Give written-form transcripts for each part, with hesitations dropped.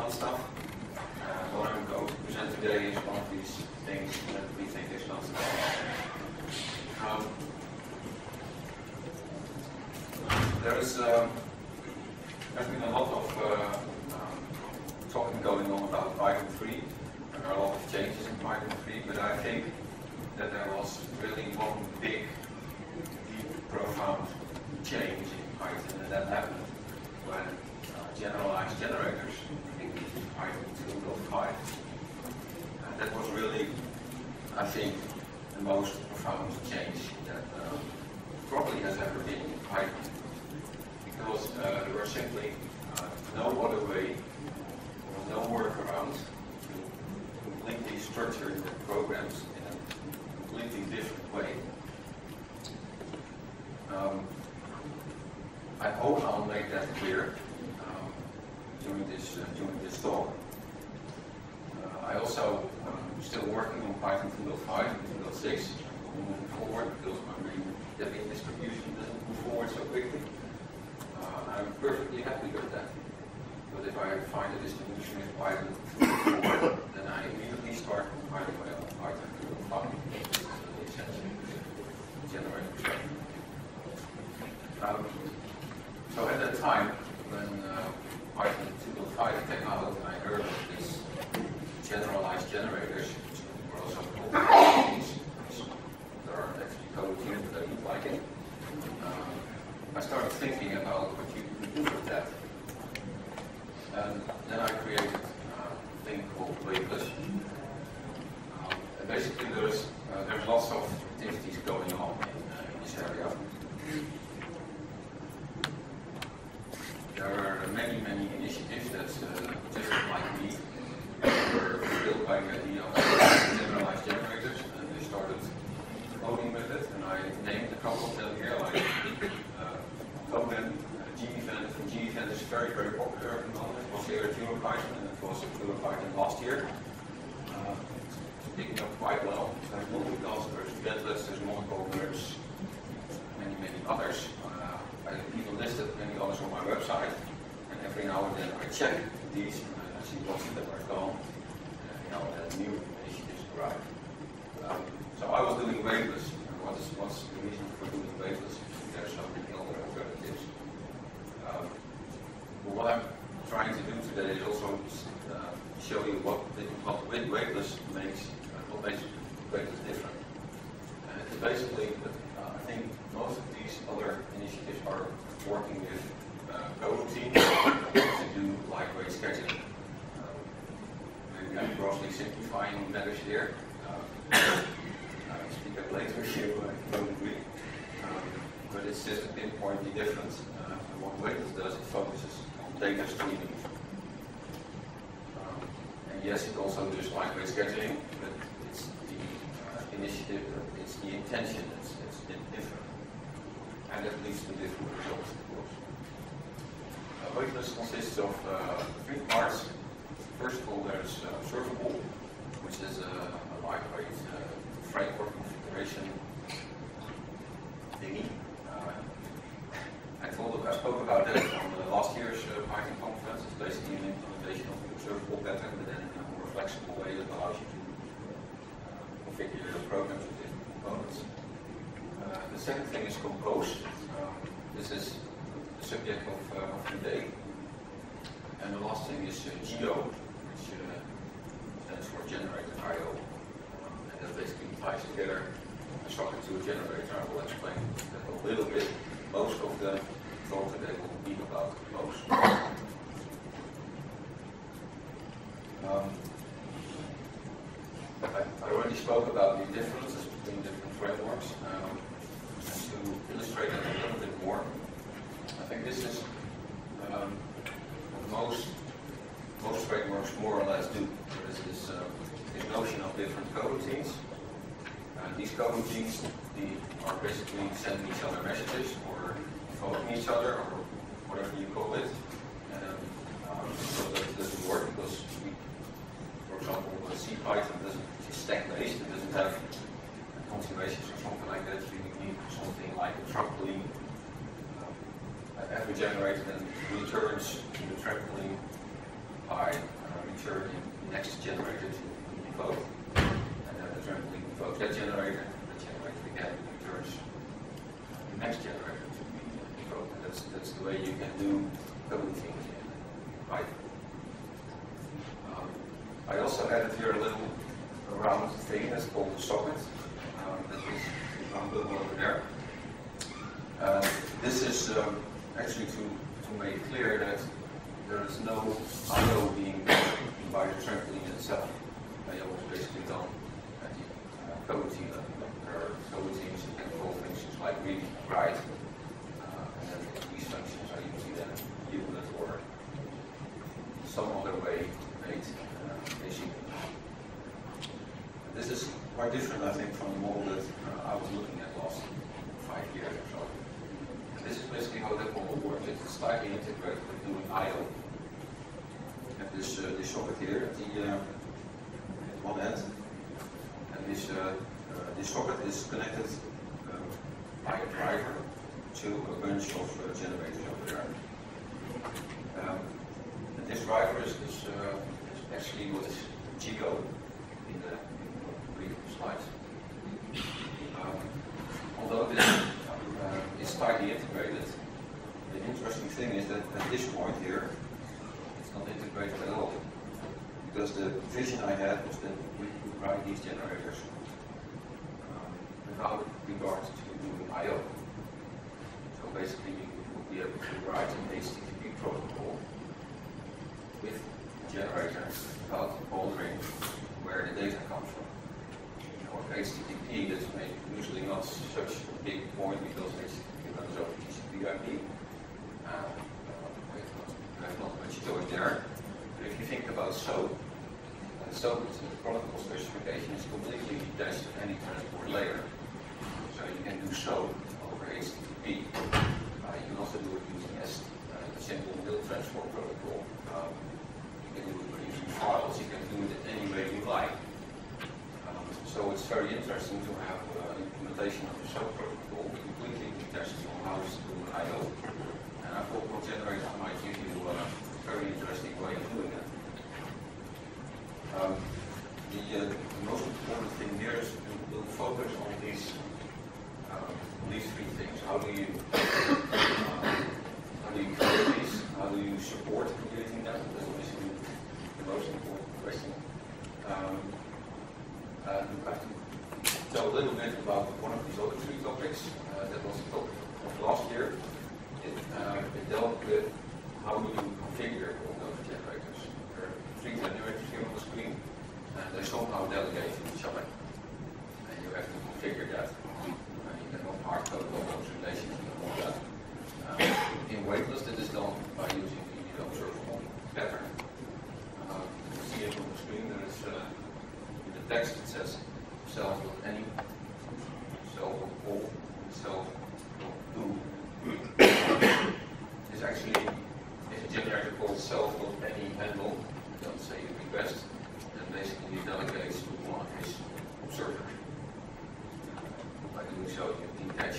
fun stuff. What I'm going to present today is one of these things that we think is not there's been a lot of talking going on about Python 3. There are a lot of changes in Python 3, but I think that there was really one big, deep, profound change in Python, and that happened when generalized generators introduced Python 2.5. That was really, I think, the most profound change that probably has ever been in Python, because there were simply no other way, no workaround to completely structure the programs in a completely different way. I hope I'll make that clear during this talk. I also am still working on Python 2.5 and 2.6 moving forward, because I'm really getting distribution doesn't move forward so quickly. I'm perfectly happy with that. But if I find a distribution with Python 2.4, then I immediately start compiling my own Python 2.5. This is the essential generator. So at that time, when Python 2.5 came out, and I heard of these generalized generators, which were also called coroutines. There are actually coroutines, but I don't like it. I started thinking about what you could do with that. And then I created a thing called Weightless. And basically there's lots of activities going on in this area. There are many initiatives that just like me were built by the idea of generalized generators, and they started coding with it, and I named a couple of them here, like Groeneveld, G-Event, and G-Event is very popular at the moment. It was here at EuroPython, and it was at EuroPython last year. It's picking up quite well. There's multicast, there's Weightless, there's multiple, there's many others. I even listed many others on my website, and every now and then I check these and I see what's that are gone, and new initiatives arrive. So I was doing Weightless. What's the reason for doing Weightless? There's so many other alternatives. But what I'm trying to do today is also show you what Weightless makes Weightless different. And it's basically, I think most of these other initiatives are working with coroutines to do lightweight scheduling. Maybe I'm grossly simplifying matters here. I'll speak up later if you don't agree. But it's just a pinpoint the difference. And what Weightless does, it focuses on data streaming. And yes, it also does lightweight scheduling, but it's the initiative, it's the intention that's different. And that leads to different results, of course. Weightless consists of 3 parts. First of all, there's Observable, which is a lightweight framework configuration thingy. I spoke about that on last year's Python conference. It's basically an implementation of the observable pattern, but then in a more flexible way that allows you to configure your programs with different components. The second thing is Compose. This is the subject of today. And the last thing is Geo, which stands for Generator I/O. And that basically ties together a socket to a generator. I will explain that a little bit. Most of the talk today will be about Compose. I already spoke about the differences between different frameworks. And to illustrate it a little bit more, I think this is what most frameworks more or less do. There is this notion of different coroutines. These coroutines are basically sending each other messages or following each other or whatever you call it. So that doesn't work because, for example, CPython it's stack-based. It doesn't have continuations or something like that. You need something like a trampoline. Every generator then returns to the trampoline by next generator to be invoked, and then the trampoline invokes that generator again returns the next generator to be invoked. And that's the way you can do coroutines in Python. I also added here a little round thing that's called the socket. That is over there. This is actually to make clear that there is no I/O being done by the trampoline itself. I/O is basically done at the coroutine level. There are coroutines that can call functions like read, write, and then these functions are usually then unit or some other way made basic. This is quite different, I think, from the model that I was looking at last 5 years or so. And this is basically how that model works. It's slightly integrated with doing I/O. You have this socket here at the one end, and this socket is connected by a driver to a bunch of generators over there. And this driver is actually what is Geo in the previous slides. Although this is tightly integrated, the interesting thing is that at this point here, it's not integrated at all. Because the vision I had was that we could write these generators without regard to doing I/O. So basically, you would be able to write an HTTP protocol with the generator without bothering where the data comes from. For HTTP, that's usually not such a big point because HTTP runs over TCP/IP. There's not much choice there. But if you think about SOAP, SOAP is the protocol specification is completely detached of any transport layer. So you can do SOAP over HTTP. You can also do it using the simple mill transport protocol. You can do it using files. You can do it any way you like. So it's very interesting to have implementation of the SOAP protocol completely detached from how it's doing I/O. And I thought what generator might give you a very interesting way of doing it. The most important thing here is to focus on these three things. How do you create these? How do you support creating them? That's basically the most important question. I have to tell a little bit about one of these other three topics. That was the topic of last year. It dealt with how do you configure all those generators. There are three generators here on the screen, and they somehow delegate to each other. And you have to configure that. You cannot hard code all those relations and all that. In Weightless, that is done by using the observable pattern. You see it on the screen. There is in the text it says self.any, self.all, self.do. It's actually a generator called self.any handle. It doesn't say request, and basically it delegates to one of his observers. By doing so, you detach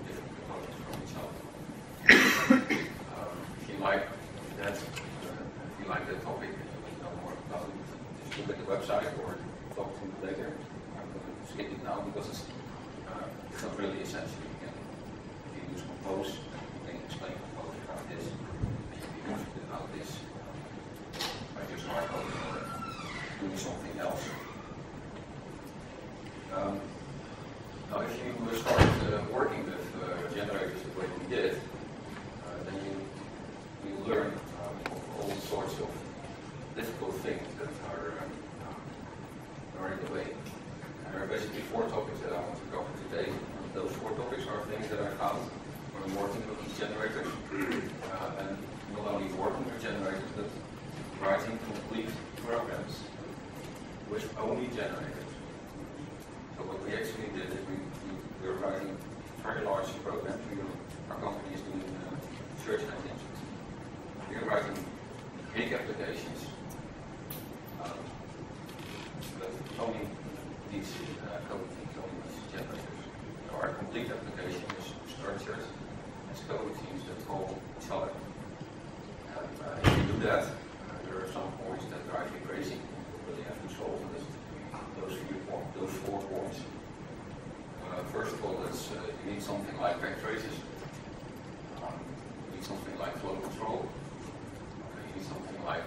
different components from each other. If you like that, topic, and you want to know more about it, just look at the website or talk to me later. I'm going to skip it now because it's not really essential. You can use Compose, you can explain Compose about this, and you can use it about this by just hard coding or doing something else. Now, if you start working with generators the way we did, then you learn all sorts of difficult things that are in the way. And there are basically 4 topics that I want to cover today. Those 4 topics are things that I found when working with these generators, and not only working with generators, but writing complete programs with only generators. So what we actually did is we were writing very large programs. Our company is doing search engines. We are writing big applications, but only these coroutines, only these generators. So our complete application is structured as coroutines that call each other. And if you do that, there are some like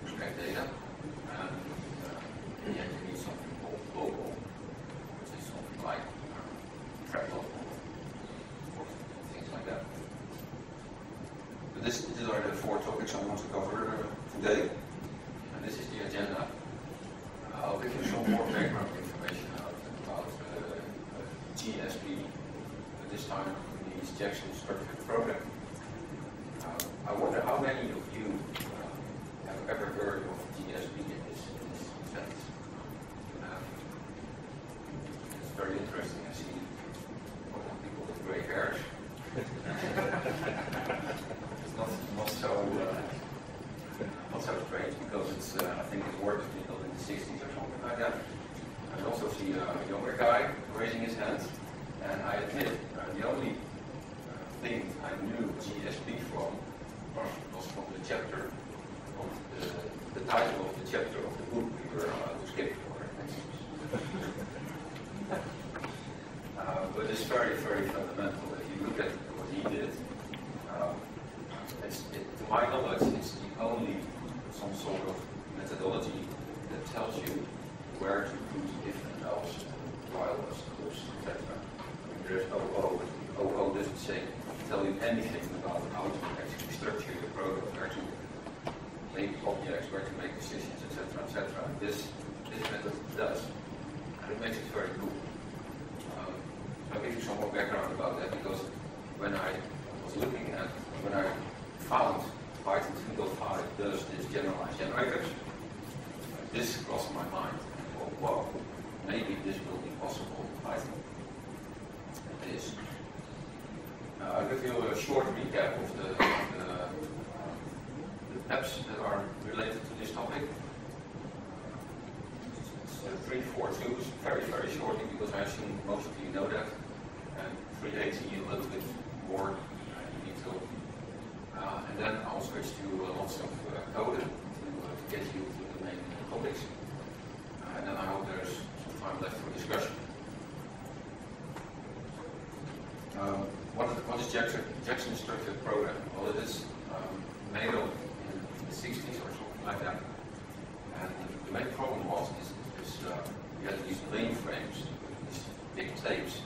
respect data, and in the end you need something called global, which is something like Trampoline, or things like that. But these are the 4 topics I want to cover today, and this is the agenda. I'll give you some more background information about GSP, but this time the Jackson Structured Program. I wonder how many of you have ever heard of GSP in this sense. It's very interesting. I see a lot of people with gray hairs. It's not so strange because it's I think it worked built in the 60s or something like that. I also see a younger guy raising his hand, and I admit the only thing I knew GSP from was from the chapter of the title of the chapter of the book we were allowed to skip for. But it's very, very fundamental. If you look at what he did, to my knowledge, it's the only some sort of methodology that tells you where to put if and else, while, close, etc. There's OO doesn't tell you anything about how to actually structure your program, where to make objects, where to make decisions, etc., etc. This method does, and it makes it very cool. I'll give you some more background about that, because when I found Python 2.5 does this generalized generators, this crossed my mind. I thought, wow, maybe this will be possible in Python. It is. I'll give you a short recap of the apps that are related to this topic. It's 342, very, very shortly, because I assume most of you know that, and 380 a little bit more in detail. And then I'll switch to lots of code to get you to the main topics. And then I hope there's some time left for discussion. What is Jackson Structured Program? Well, it is made up in the 60s or something like that. And the main problem was you had these mainframes, these big tapes.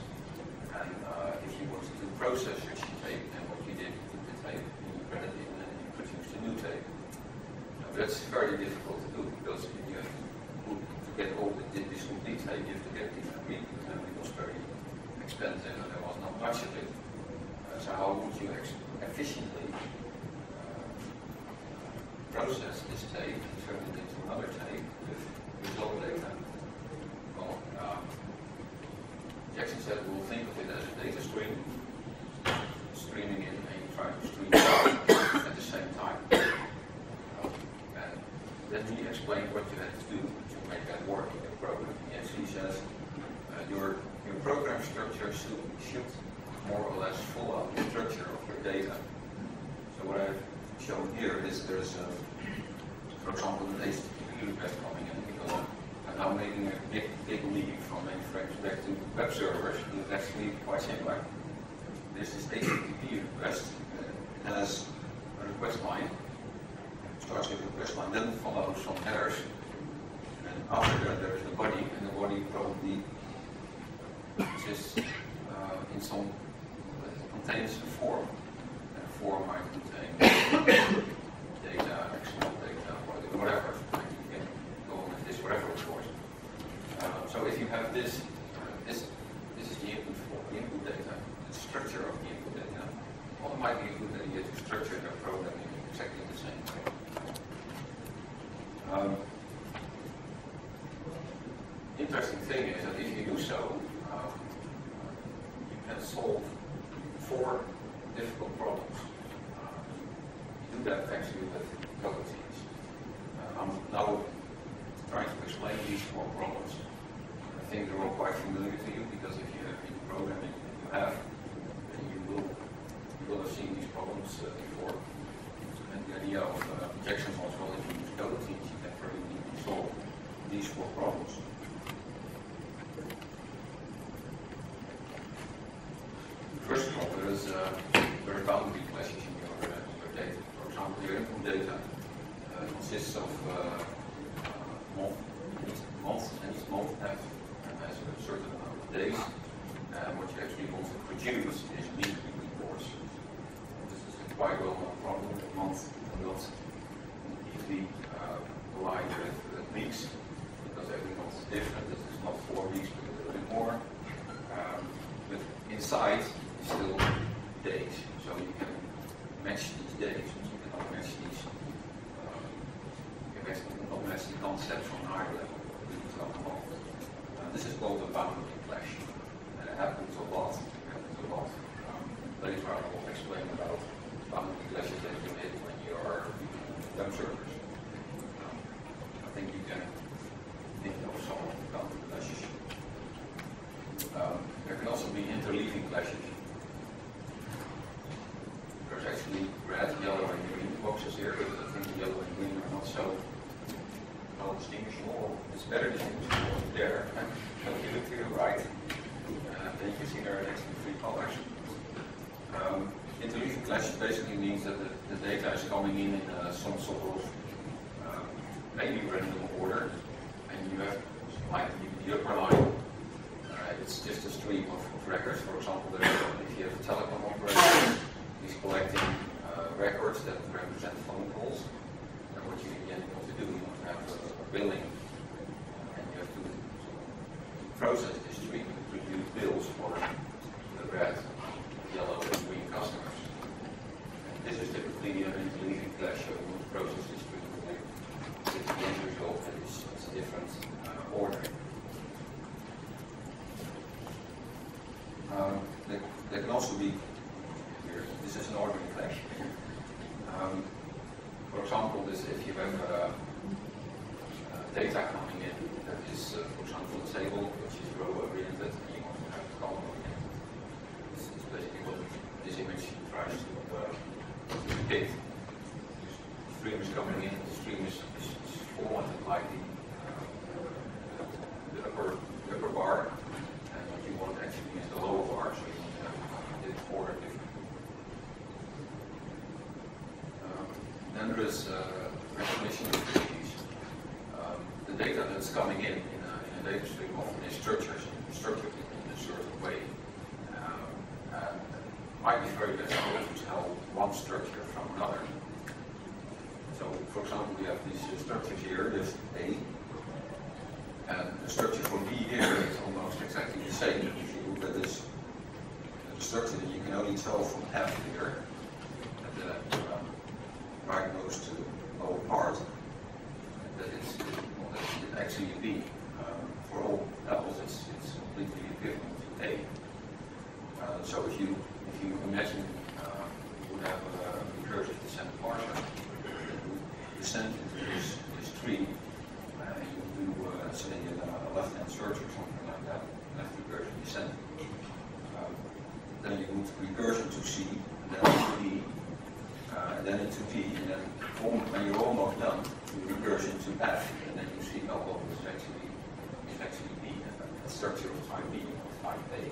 And if you wanted to process your tape, then what you did, you took the tape, you read it in, and you produced a new tape. Now, that's very difficult to do, because you have to get all this complete tape, you have to get it complete, and it was very expensive, and there was not much of it. So how would you efficiently process this tape, turn it into another tape with result data? Well, Jackson said we'll think of it as a data stream, streaming in and trying to stream out at the same time. And then he explained what you had to do to make that work in your program. He actually says your program structure should more or less follow the structure of your data. So what I've shown here is there's, for example, an HTTP request coming in, because I'm now making a big leap from mainframes back to web servers. It's actually quite similar. This is HTTP request. It has a request line, starts with a request line, then follows some headers, and after that there is the body, and the body probably exists in some contains a form, and a form might contain data, XML data, whatever. You can go on with this, whatever, of course. So if you have this, this is the input form, the input data, the structure of the input data. Well, it might be a good idea to structure their program in exactly the same way. Interesting thing is that if you do so, you can solve 4 difficult problems. You do that actually with coroutines. I'm now trying to explain these 4 problems. I think they're all quite familiar to you, because if you have been programming you have, then you will have seen these problems before. And the idea of Jackson was, well, if you use coroutines, you can very consists of months, and each month has a certain amount of days. And what you actually want to produce is weekly reports. This is a quite well-known problem. A month will not easily align with weeks, because every month is different. This is not 4 weeks, but a little bit more. But inside is still days, so you can match these days, but you cannot match these. You cannot match the concepts on higher level. This is called a boundary clash, and it happens a lot. Later I will explain about boundary clashes that you make when you are web servers. I think you can think of some of the boundary clashes. There can also be interleaving clashes. There's actually red, yellow, and green boxes here, but I think yellow and green are not so well distinguishable. It's better distinguishable there. And if you look to your right, then you see there are actually 3 colors. Interleaving clashes basically means that the data is coming in some sort of maybe random order, and you have like the upper line. It's just a stream of records. For example, if you have a telecom operator, he's collecting records that represent phone calls. And what you again want to do, you want to have a billing, and you have to process this stream and produce bills for the red, yellow, and green customers. And this is typically an interleaving clash, so you want to process this stream with the end result that is a different order. There can also be, this is an ordering clash. For example, if you have data coming in that is, for example, a table which is row-oriented, and you want to have a column oriented. This is basically what this image tries to depict. The stream is coming in, the stream is formatted like the upper bar. What you want actually is the lower bar, so you want to have it ordered differently. Then there is recognition of activities. The data that's coming in a data stream often is structured in a certain way. It might be very difficult to tell one structure from another. So, for example, we have these structures here. There's A. And the structure for B here is almost exactly the same. If you look at this structure, that you can only tell from F here, at the rightmost to lower part, that it's actually a B. For all levels, it's completely equivalent to A. So if you imagine you would have a recursive descent parser, you descend into this tree. You do, say, a left-hand search or something like that, left recursion descent. Then you move recursion to C, and then to D, and then into D, and then when you're almost done, you recursion to F, and then you see, oh, well, it's actually B, and the structure of type B or type A.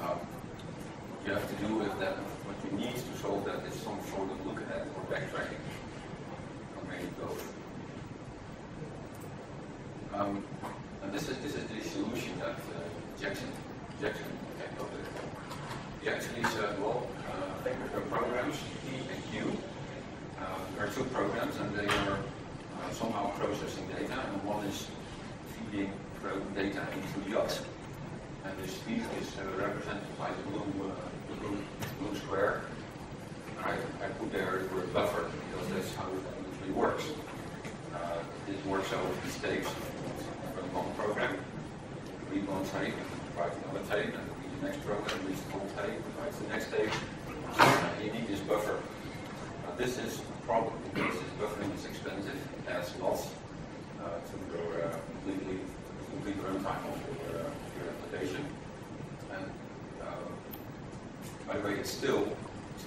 What you have to do with that, what you need to solve that is some sort of look ahead or backtracking on where you go. And this is the solution that Jackson came up with. He actually said, well, I think there are programs, P and Q. There are 2 programs, and they are somehow processing data, and one is feeding data into the yacht. And this feed is represented by the blue square. I put there the word buffer, because that's how it usually works. It works over these tapes. Run one program, read one tape, write another tape, and read the next program, read the whole tape, write the next tape. You need this buffer. This is a problem because this buffering is expensive. It adds lots to your complete runtime of your application. And by the way, it's still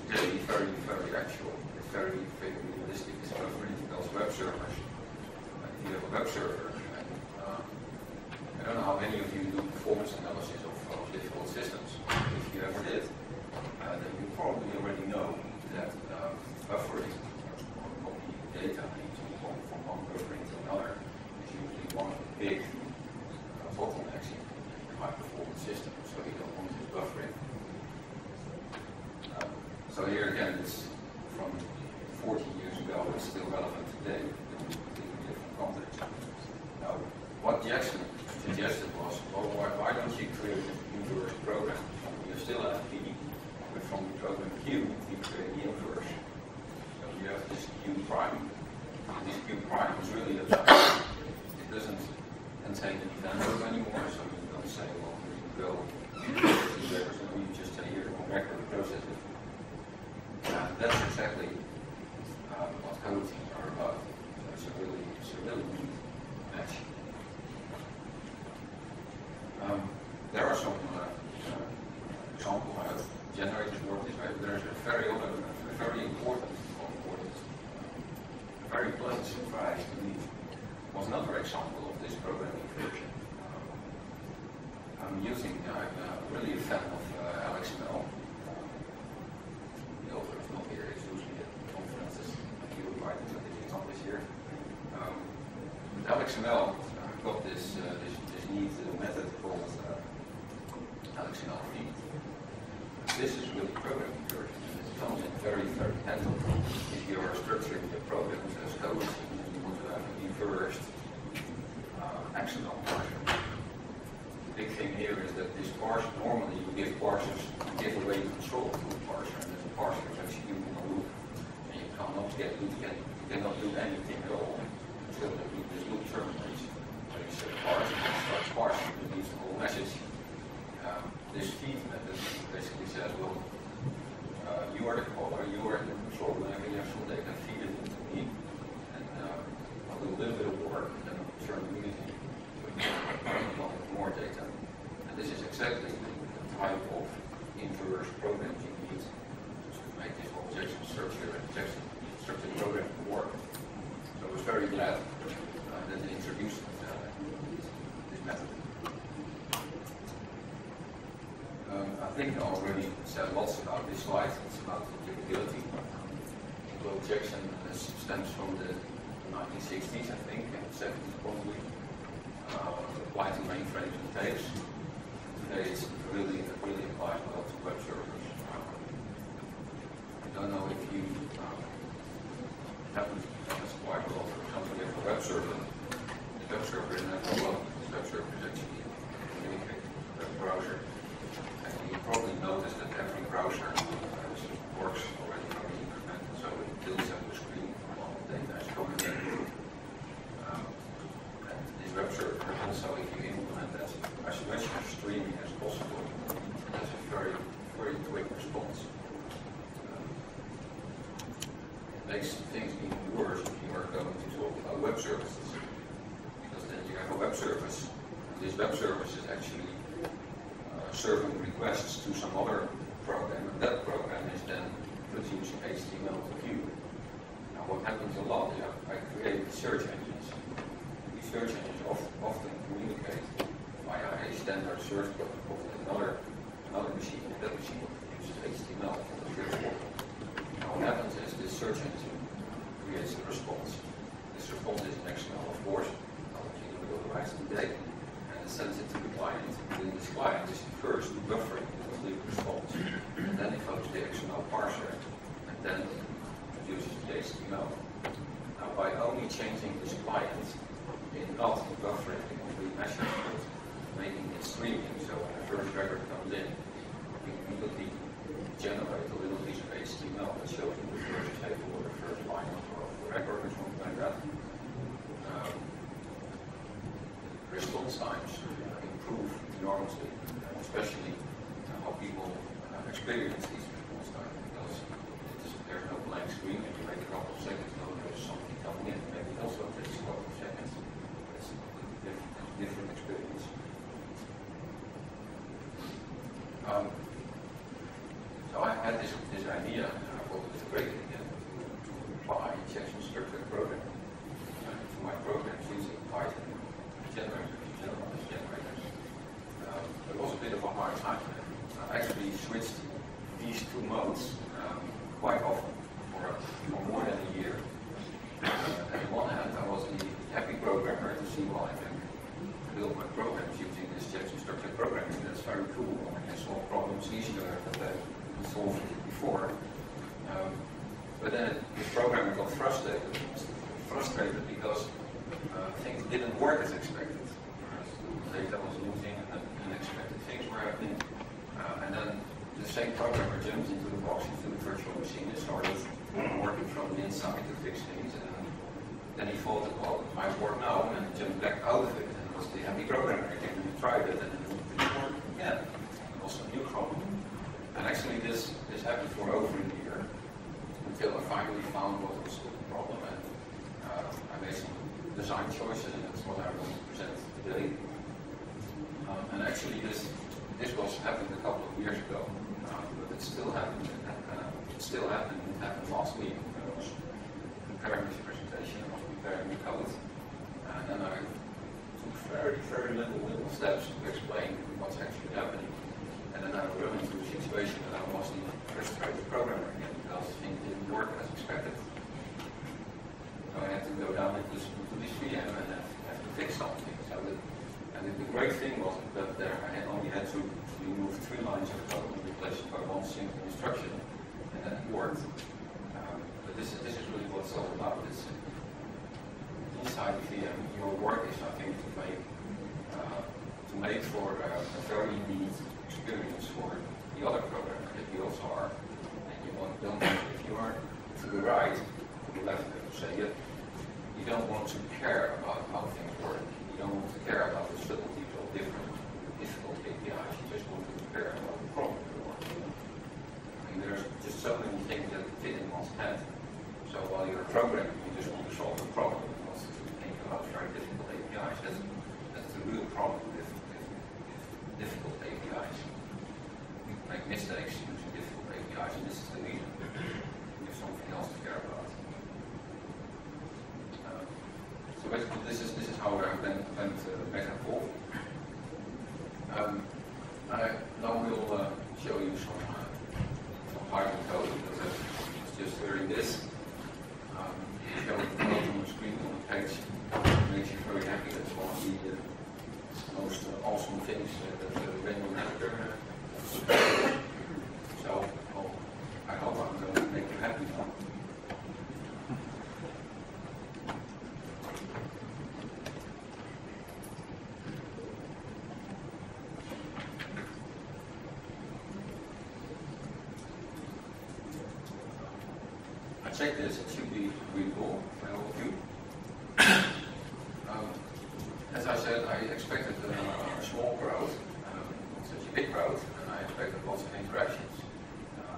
today very, very actual. It's very, very realistic. It's buffering because web servers. If you have a web server, and I don't know how many of you do performance analysis of difficult systems. If you ever did, then you probably already know that buffering, or copy data it's still relevant today in different contexts. Now, what Jackson suggested was, well, why don't you create an inverse program? You still have P, but from the program Q, you create the inverse. So you have this Q prime. And this Q prime is really a it doesn't contain an event loop anymore, so you don't say, well, here you go, and you just say, here, go back to the process it. That's exactly what coroutines are about. So it's a really neat match. There are some examples how generators work this way. There's a very important, very pleasant surprise to me was another example of this programming version. I'm really a fan of LXML. The author is not here, it's usually at conferences like EuroPython, so this is not this year. LXML got this neat method called LXML feed. This is really programming version. It comes in very, very handy if you are structuring your programs as codes and you want to have an inversed XML parser. The big thing here is that this parser, normally you give parsers, you give away control to the parser, and then the parser is executing a loop, and you cannot do anything at all until this loop terminates. So you set a parser and starts parsing, it needs the whole message. This feed method basically says, well, you are the caller, you are in control, whenever you have some data, feed it into me, and I'll do a little bit of work, and then I'll turn immediately to more data. And this is exactly the type of inverse programs you need to make this objection structure program work. So I was very glad that they introduced this method. I think I already said lots about this slide. It's about applicability. Well, Jackson stems from the 1960s, I think, and 70s probably. Applied to mainframes and tapes. Today it really applies well to web servers. I don't know if you happen to that's quite well. For example, you have a web server. The web server is not alone. The web server is actually communicating with the browser. You probably noticed that every browser works already from the internet, so it builds up the screen while the data is coming in. And this web server also, if you implement that as much streaming as possible, that's a very, very quick response. It makes things even worse if you are going to talk about web services, because then you have a web service, and this web service is actually serving requests to some other program, and that program is then producing HTML to view. Now what happens a lot is I create search engines. These search engines often communicate via a standard search protocol with another machine, and that machine produces HTML from the search portal. Now what happens is this search engine creates a response. This response is an XML, of course, you do it otherwise today. And sends it to the client, and then this client is first buffering the complete response, and then it goes to the XML parser, and then produces the HTML. Now, by only changing this client in not buffering the complete message, but making it streaming, so when the first record comes in, we immediately generate a little piece of HTML that shows you the first table or the first line of the record or something like that. Response times improve enormously, especially how people experience these response times, because there's no blank screen and you wait a couple of seconds, there's something coming in, maybe it also takes a couple of seconds. It's a different experience. So I had this idea, and I thought it was a great idea, to apply Jackson structured programming to my programs using Python. Generalized generators. It was a bit of a hard time. I actually switched these two modes quite often for more than a year. On the one hand, I was the happy programmer to see, well, I can build my programs using this Jackson structured programming. That's very cool. I can solve problems easier than I solved before. But then this programming got frustrated because things didn't work as expected. Data was losing and unexpected things were happening. And then the same programmer jumped into the box, into the virtual machine, and started working from the inside to fix things. And then he thought that, well, it might work now, and then jumped back out of it. And it was the happy programmer again, and he tried it, and it didn't work again. It was a new problem. And actually this happened for over a year, until I finally found what was the problem. And I made some design choices, and that's what I want to present today. And actually this was happened a couple of years ago, but it still happened. It happened last week. I was preparing this presentation, I was preparing the code, and then I took very, very little steps to explain what's actually happening. And then I run into a situation that I was the frustrated programmer again, because things didn't work as expected. So I had to go down into this VM and have to fix something. And the great thing was that I only had to remove 3 lines of code and replace it by 1 single instruction, and then it worked. But this is really what it's all about. It's inside the VM, your work is, I think, to make for a very neat experience for the other programmer that you also are. And you don't want, if you are to the right, to the left, I have to say it, you don't want to care about how things work. You don't want to care about the subtleties of different difficult APIs. You just want to care about the problem you're working on. I mean, there's just so many things that fit in one's head. So while you're programming, you just want to solve the problem. You want to think about very difficult APIs. That's the real problem with difficult APIs. You make mistakes using difficult APIs, and this is the reason. You have something else to care about. So basically, this is how I went back and forth. I now will show you some Python code, because I was just hearing this. Show the code on the screen on the page. It makes you very happy. That's one of the most awesome things that Rainbow Navigator has. So, I hope I'm going to make you happy now. Check this, it should be readable by all of you. As I said, I expected a small crowd, such a big crowd, and I expected lots of interactions.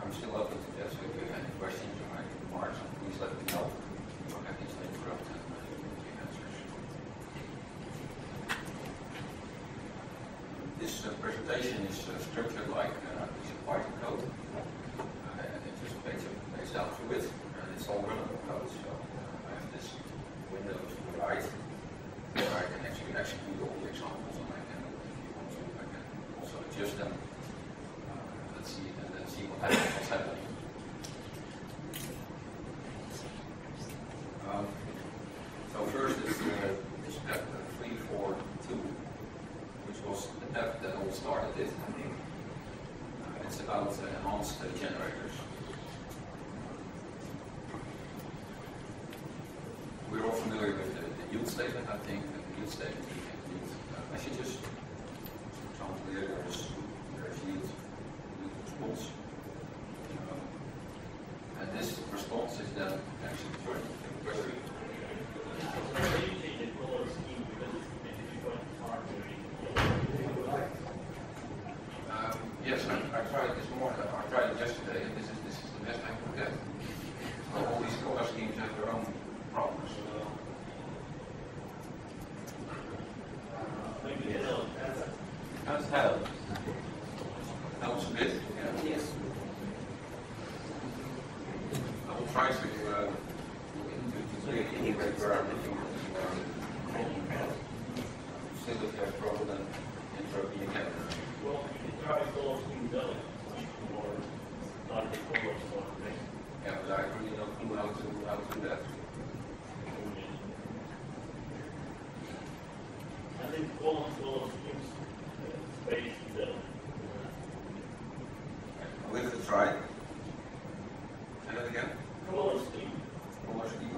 I'm still open to that, so if you have any questions or any remarks, please let me know. I'm happy to interrupt and give answers. This presentation is structured like a piece of Python code, and it just plays out through it. It's all runnable code, so I have this window to the right where I can actually execute all the examples, and I can, if you want to, I can also adjust them. Let's see, and then see what's happening. So first is step 342, which was the step that all started it. It's about enhanced generators. We're all familiar with the yield statement, I think. The yield statement includes messages. For example, here there's yield response. And this response is then actually sorry. Yes, I tried it this morning. I tried it yesterday, and this is the best I could get. So all these color schemes have their own problems. That's help. Helps a bit. Yeah. Yes. I will try to integrate where I'm looking at. Still if you have trouble, then entropy again. Well, you can try color scheme done or not the colors or things. Yeah, but I really don't know how to do that. I think color schemes space the I'll give it a try. Say that again? color scheme. Color scheme.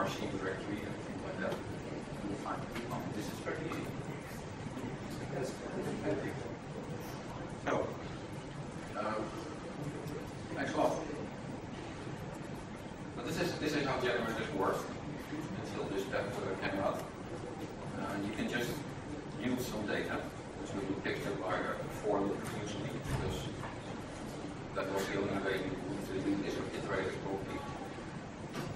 RC directory and things like that. You'll find this is very easy. So, thanks a lot. But this is how generators work until this step came out. You can just use some data, which will be picked up by a for loop usually, because that was the only way you would do this iterative properly.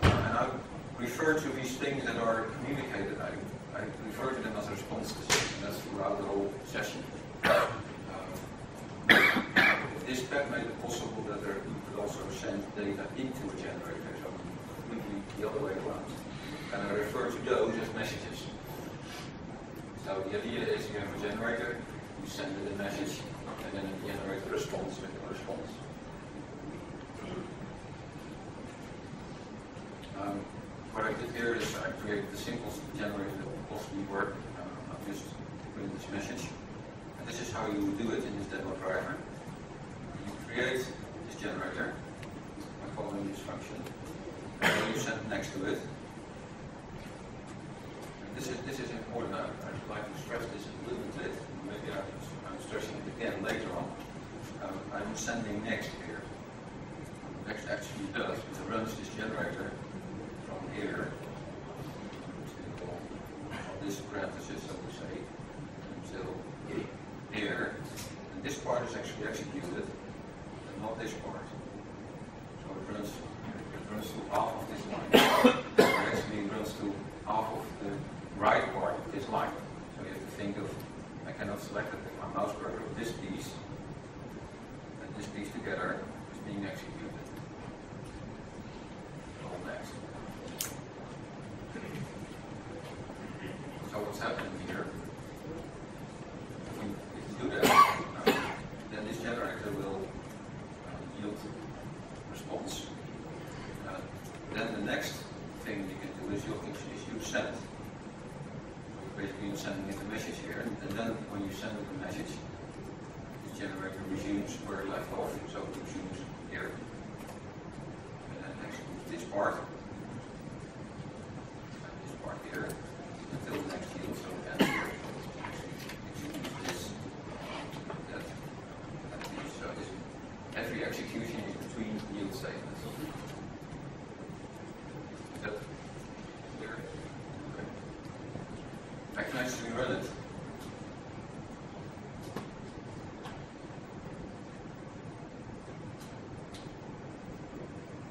And I refer to these things that are communicated. I refer to them as responses, and that's throughout the whole session. This step made it possible that you could also send data into a generator, so completely the other way around. And I refer to those as messages. So the idea is you have a generator, you send it a message, and then it generates a response with a response. What I did here is I created the simplest generator that would possibly work. I've just put in this message. And this is how you would do it in this demo driver. You create this generator by following this function. And then you send next to it. And this is important. I'd like to stress this a little bit. Maybe I'm stressing it again later on. I'm sending next here. Next actually does, it runs this generator from here to this parenthesis, so to say, until here. And this part is actually executed, and not this part. So it runs through half of this line. It actually runs through half of the right part of this line. So you have to think of, I cannot select it with my mouse cursor, this piece and this piece together is being executed. Next. So what's happening here? If you do that, then this generator will yield response. Then the next thing you can do is you send. So basically you're sending it a message here, and then when you send it a message, this generator resumes where it left off, so it resumes here. This part here, until the next yield, so then this, so every execution is between yield statements. Is that clear? Okay. I can actually run it.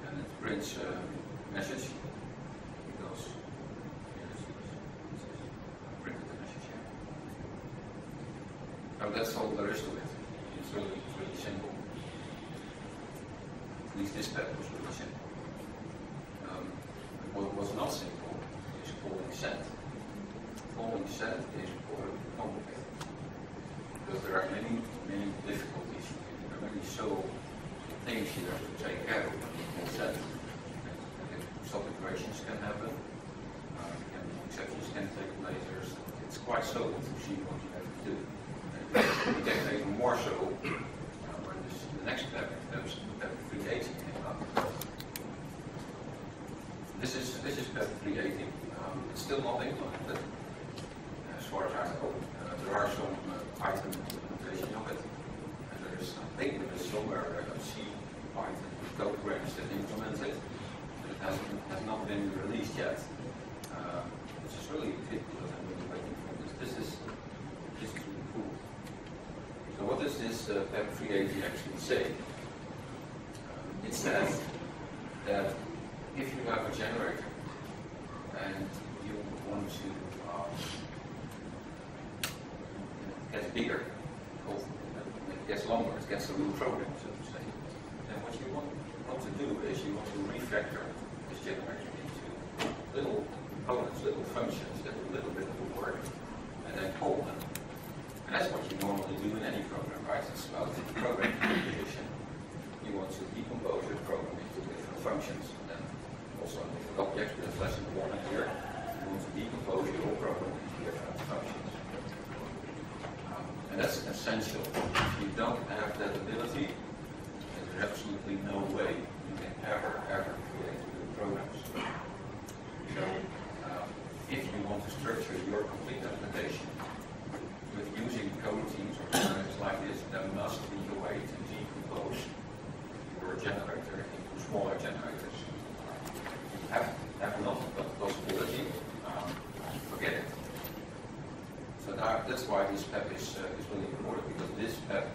And it prints message. It goes. Printed the message here. So that's all there is to it. It's really simple. At least this step was really simple. What was not simple is calling send. Calling send is complicated because there are many difficulties. There are many things you have to take care of when you call send. Sub-iterations can happen, exceptions can take place. It's quite subtle to see what you have to do. And it gets even more so when the next step comes, step 380 came up. This is step 380. It's still not implemented, as far as I know. There are some Python implementation of it. And I think there is somewhere a C Python code branch that implements it. Has not been released yet, which is really ridiculous. I'm really waiting for this. This is really cool. So what does this PEP 380 actually say? It says that if you have a generator and you want to get bigger, it gets longer, it gets a real program, so to say, then what you want to do is you want to refactor this generator into little components, little functions that do a little bit of the work, and then call them. And that's what you normally do in any program, right? It's about the program composition. You want to decompose your program into different functions. And then also in different objects, there's lesson 1 here. You want to decompose your whole program into different functions. And that's essential. If you don't have that ability, there's absolutely no way you can ever create good programs. So to structure your complete application with using coroutines or generators like this, there must be a way to decompose your generator into smaller generators. Have not the possibility, forget it. So that's why this PEP is really important, because this PEP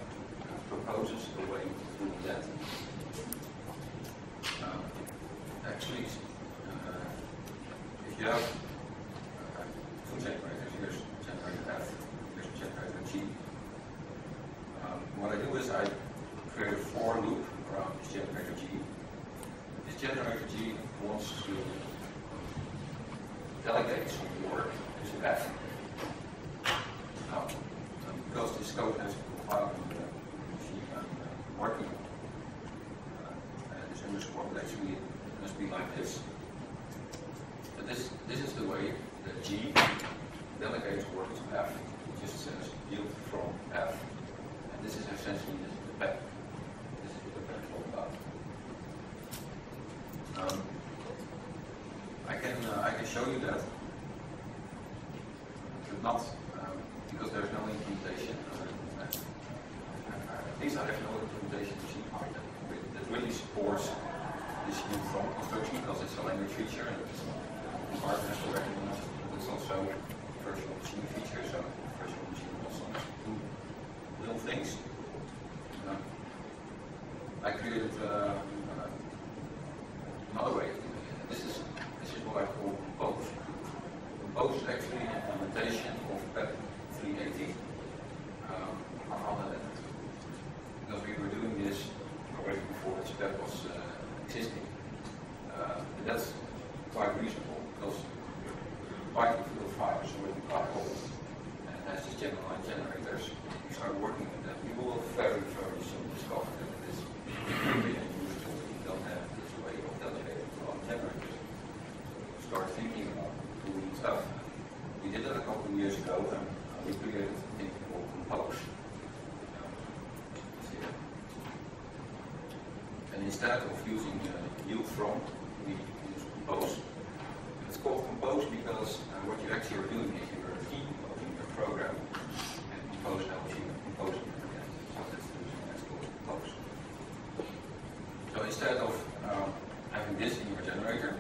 proposes a way to do that. Actually, if you have two generators, here's generator F, here's generator G. What I do is I create a for loop around this generator G. This generator G wants to delegate some work to F. Now, because this code has been compiled in the machine I'm working on, this underscore would actually must be like this. But this is the way that G delegates work to F. It just says yield from F. And this is essentially the PEP. This is what the PEP is all about. I can show you that, but not because there's no implementation. At least I have no implementation machine that really supports this yield from construction, because it's a language feature and it's hard has to recognize. It's also a virtual machine feature, so virtual machine also do little things. I created another way. This is what I call compose. Compose is actually an implementation of PEP 380. Because we were doing this already before this PEP was existing. And that's quite reasonable, because Python field file is already quite old and it has these generalized generators. If you start working with that, you will very, very soon discover that it is really unuseful if you don't have this way of delegating to other generators. Start thinking about doing stuff. We did that a couple of years ago, and we created a thing called compose. And instead of using yield from, we use compose. It's called compose because what you actually are doing is you are decomposing your program, and compose helps you compose it again. So that's the reason it's called compose. So instead of having this in your generator,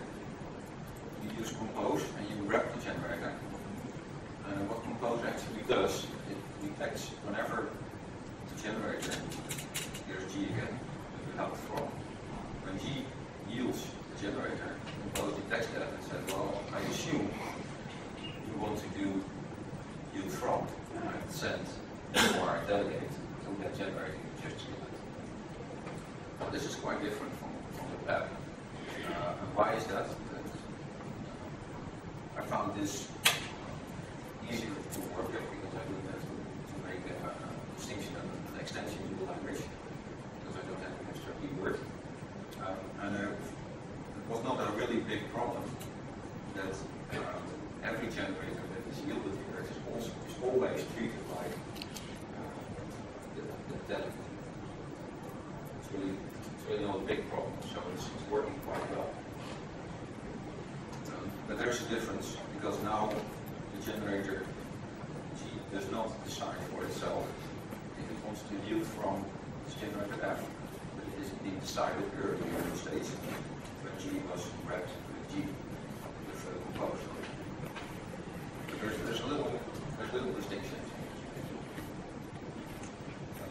you use compose and you wrap the generator. What compose actually does, it detects whenever the generator, here's G again, that we have from. When G yields the generator, compose detects that and says, well, I assume you want to do yield from, and I send or I delegate to that generator you just yielded. Now this is quite different from the PEP. And why is that? I found this easier to work with because I don't have to make a distinction and an extension in the language, because I don't have an extra keyword. And it was not a really big problem that every generator that is yielded here is always treated like the delegate. It's really not a big problem, so it's working quite well. But there's a difference, because now the generator G does not decide for itself if it wants to yield from this generator F, but it is being decided earlier in the stage when G was wrapped with G with compose. There's little distinctions.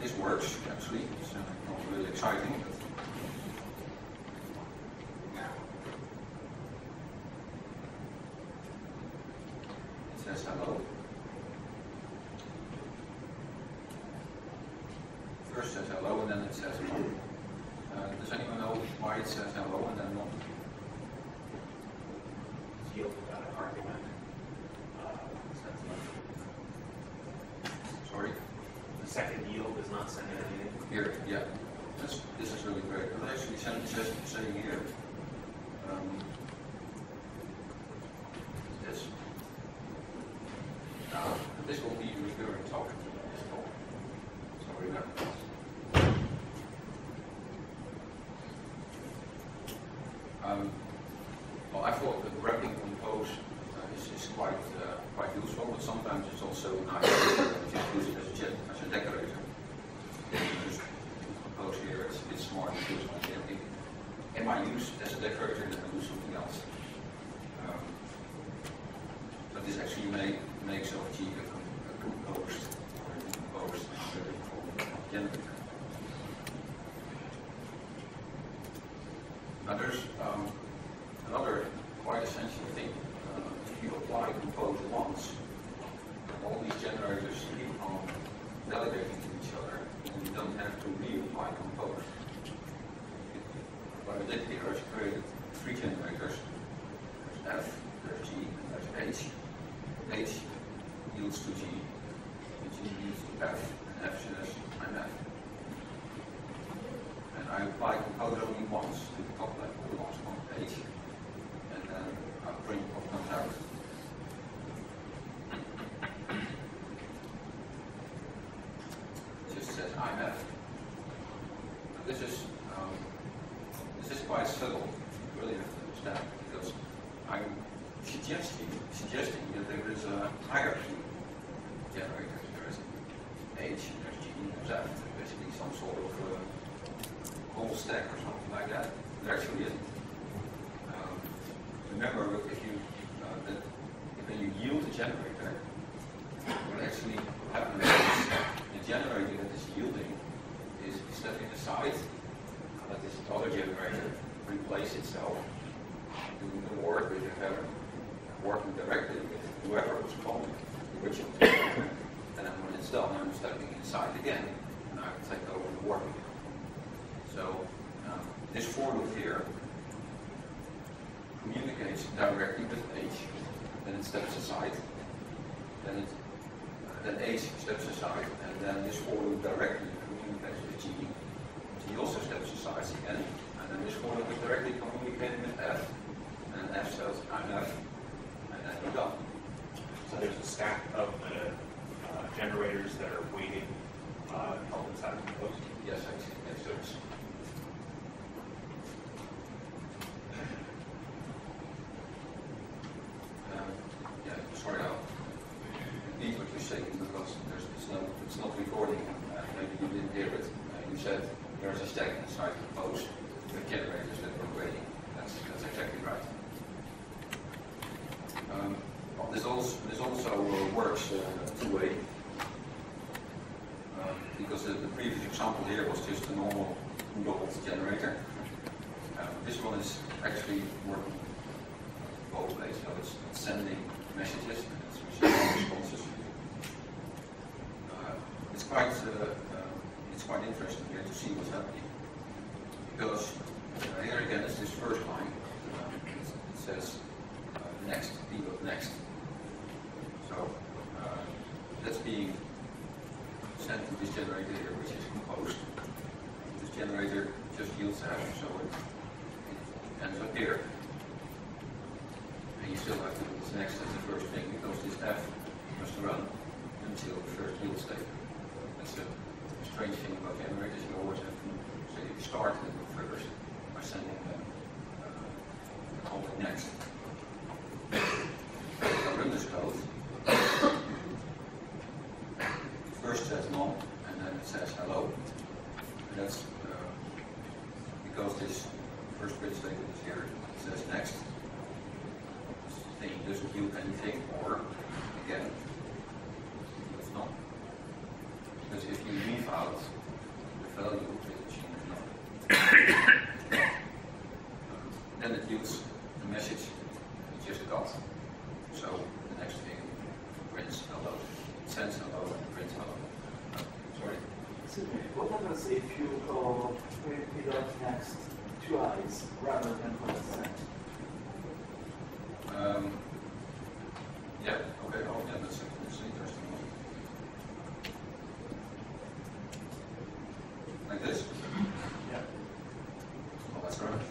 This works actually. It's not really exciting, but says hello. First says hello and then it says no. Does anyone know why it says hello and then no? It's yield without an argument. Sorry? The second yield is not sending anything. Here, yeah. This is really great. But actually saying here, this. This will be recurring topic to this talk. So remember this. Well, I thought that wrapping compose is quite this actually makes of G a composed generator. Now there's another quite essential thing. If you apply compose once, all these generators keep on delegating to each other, and you don't have to reapply compose. What I did here is created 3 generators. There's F, there's G, and there's H. H yields to G, and G yields to F, and F says I'm F. And I apply compose only once to the top level, the last one, H, and then I print what comes out. It just says I'm F. And this is quite subtle. You really have to understand, because I'm suggesting that there is a hierarchy generator. There is H, there's G, there's F. Basically some sort of whole stack or something like that. There actually isn't. Remember, when you yield a generator, what actually happens is the generator that is yielding is stepping aside, let this other generator replace itself, doing the work with whoever, working directly with whoever was calling the original generator. And then when it's done, I'm stepping inside again, and I will take over the work again. So this for loop here communicates directly with H, then it steps aside, then H steps aside, and then this for loop directly communicates with G. G also steps aside again, and then this for loop is directly communicating with F, and F says I'm F, and then we're done. So there's a stack of generators that are waiting held inside of compose? Yes, actually, yes, there is. Sorry, I'll repeat what you're saying because it's not recording. Maybe you didn't hear it. You said there's a stack inside compose with generators that were waiting. That's exactly right. This also works two-way because the previous example here was just a normal Groeneveld generator. This one is actually working both ways, so it's sending messages and it's receiving responses. It's quite interesting here to see what's happening because here again is this first line. It says next, pivot next. So that's being sent to this generator here, which is composed. This generator just yields F, so it ends up here. And you still have to do this next as the first thing because this F must run until the first yield state. That's a strange thing about generators. You always have to say you start and go first by sending them calling next. I run this code. First says none, and then it says hello. And that's because this first bit statement is here. It says next. This thing doesn't yield anything, or again, it's not. Because if you leave out the value of the machine is not, then it yields the message you just got. So the next thing prints hello, sends hello, and prints hello. Sorry. So what happens if you repeat out next twice rather than once? Yeah, okay, oh yeah, that's an interesting one. Like this? Yeah. Oh, that's right.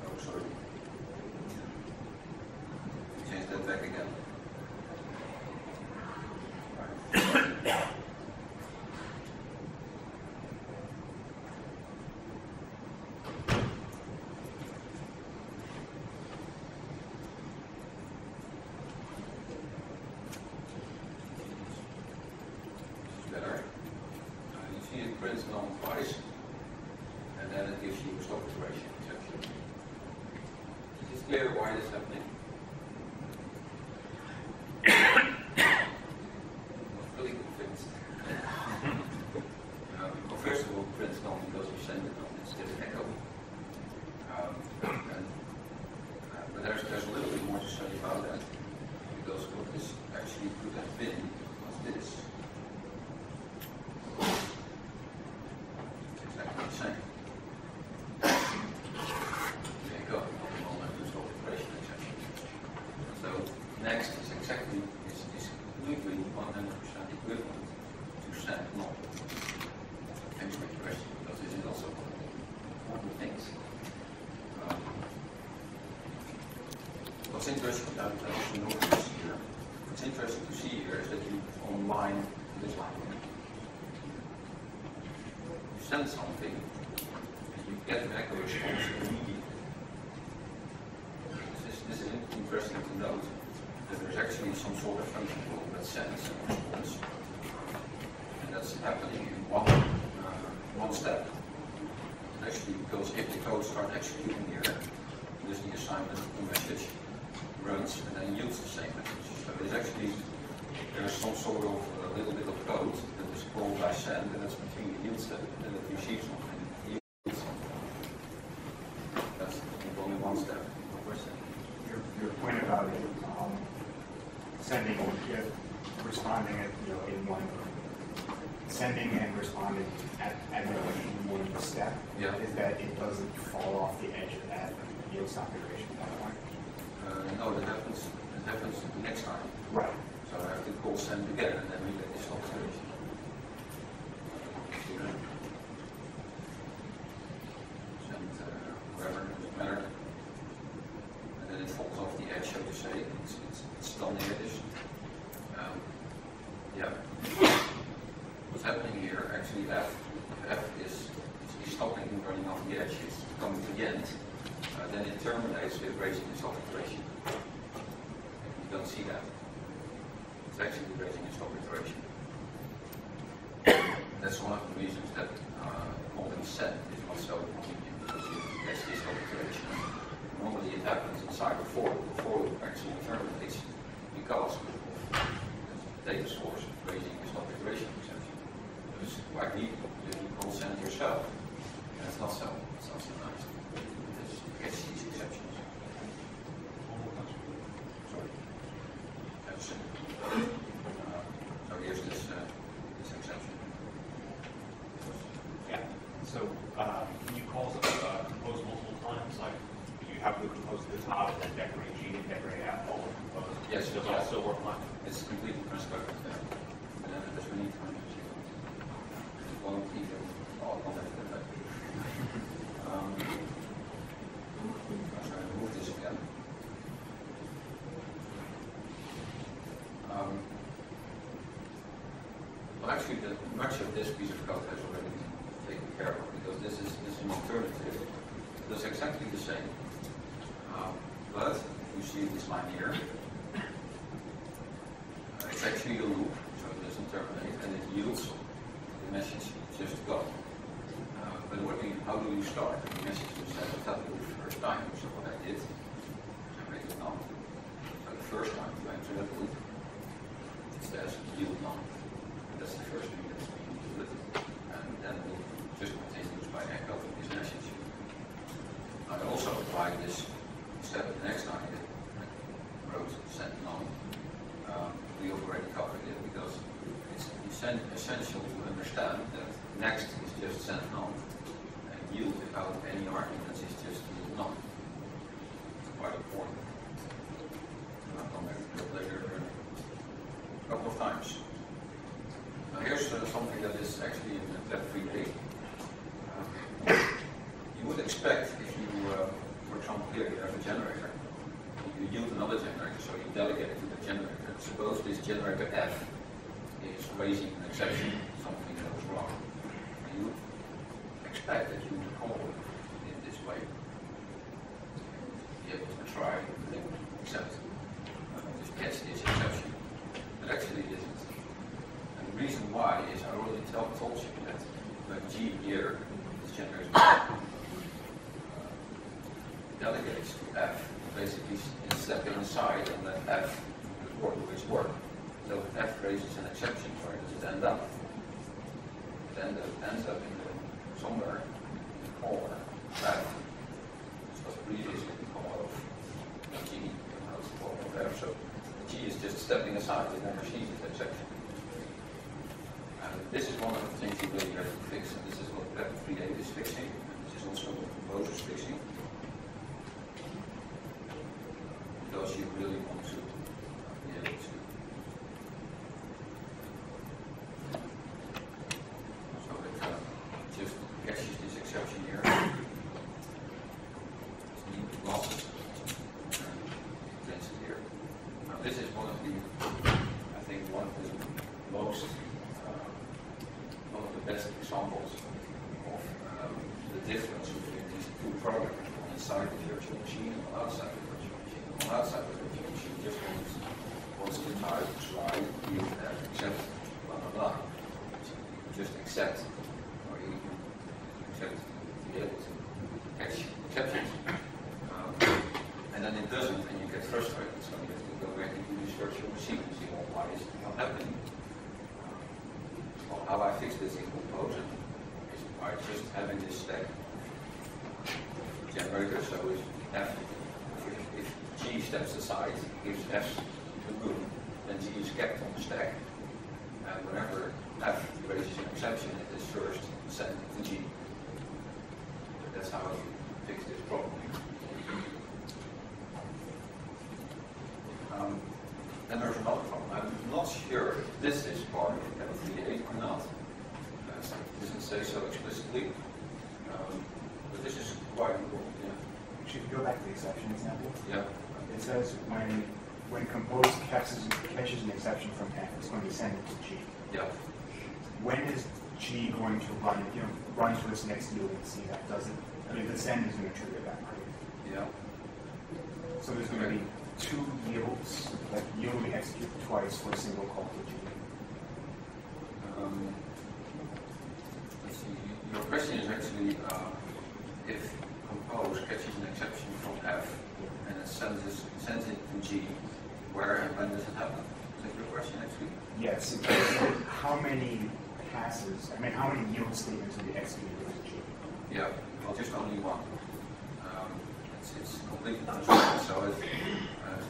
Oh, sorry. Change that back again. that gives you a stop iteration exception. Is it clear why this is happening? Not fully convinced. Well, first of all, print on because we send it on, it's just echo. But there's a little bit more to say about that, because what this actually could have been was this. It's exactly the same. There you go, stop iteration exception. So next is exactly, is completely 100% equivalent to send not. Thanks for your question, because this is also one of the things. What's interesting about here, what's interesting to see here is that you online this line. You send something, and you get an echo response immediately. This is interesting to note that there's actually some sort of function called that sends a response, and that's happening in one step. Actually, because if the code starts executing here, there's the assignment of the message runs and then yields the same message. So there's actually some sort of a little bit of code that is called by send, and that's between the yield step and it receives something. It yields something. That's only one step. Your point about it, sending, responding at in one, sending and responding at one step, is that it doesn't fall off the edge of that yield stop iteration at that point. No, that happens the next time. Right. So I have to call send again and then we get this stop iteration. Send wherever, doesn't matter. And then it falls off the edge, so to say. It's still near this. Yeah. What's happening here, actually F is stopping and running off the edge. It's coming to the end. Then it terminates with raising the stop iteration. You don't see that. It's actually raising a stop iteration. That's one of the reasons that calling send is not so convenient, because you catch this stop iteration. Normally it happens inside a for. The for actually terminates because of the data source raising a stop iteration exception. It's quite neat if you call send yourself. And it's not so nice. Catch these exceptions. Sorry. So here's this exception. Yeah. So can you call compose multiple times? Like you have the compose at the top and then decorate G and decorate out all the compose. Yes, does it also work on? It's completely transparent there. And then there's many times one key all of that. Move this again. Well, actually, much of this piece of code has already been taken care of, because this is an alternative. It's exactly the same. But you see this line here. It's actually a loop, so it doesn't terminate, and it yields the message just go. But how do you start? The message was sent at that loop first time. So what I did, I made it none. So the first time you enter that loop, it says yield none. That's the first thing that's being yielded. And then the loop just continues by echoing this message. I also applied this step the next time I wrote send none. We already covered it because it's essential to understand that next is just send none. Yield without any arguments is just yield none. It's quite important. I'll come back to that later a couple of times. Now here's something that is actually in the tab 3a. You would expect if you, for example, here you have a generator. You yield another generator, so you delegate it to the generator. Suppose this generator F is raising an exception, something that was wrong. You would expect that you would call it in this way. Be able to try to accept, just catch this exception. But actually it isn't. And the reason why is I already told you that when G here is generated, program on inside the virtual machine and on outside the virtual machine. On outside the virtual machine just wants to type, try, you accept, blah blah blah. You just accept, or you accept to be able to catch exceptions. And then it doesn't, and you get frustrated. So you have to go back into this virtual machine and see, well, why is it not happening? Well, how I fix this in Composer is by just having this stack generator. So if G steps aside, gives F to room, then G is kept on the stack. And whenever F raises an exception, it is first sent to G. That's how you fix this problem. Then there's another problem. I'm not sure if this is part of Applicability or not. It doesn't say so explicitly. But this is quite important. Yeah. Should we go back to the exception example? Yeah. It says when compose catches an exception from F, it's going to send it to G. Yeah. When is G going to run to its next yield and see that doesn't? I mean, the send is going to trigger that, right? Yeah. So there's going to be two yields, like yield will be executed twice for a single call to G. Let's see. Your question is actually if compose catches an exception from F and it sends it to G, where and when does it happen? Is that your question actually? Yes. How many passes, I mean, how many yield statements will be executed with G? Yeah, well, just only one. It's completely transparent. So if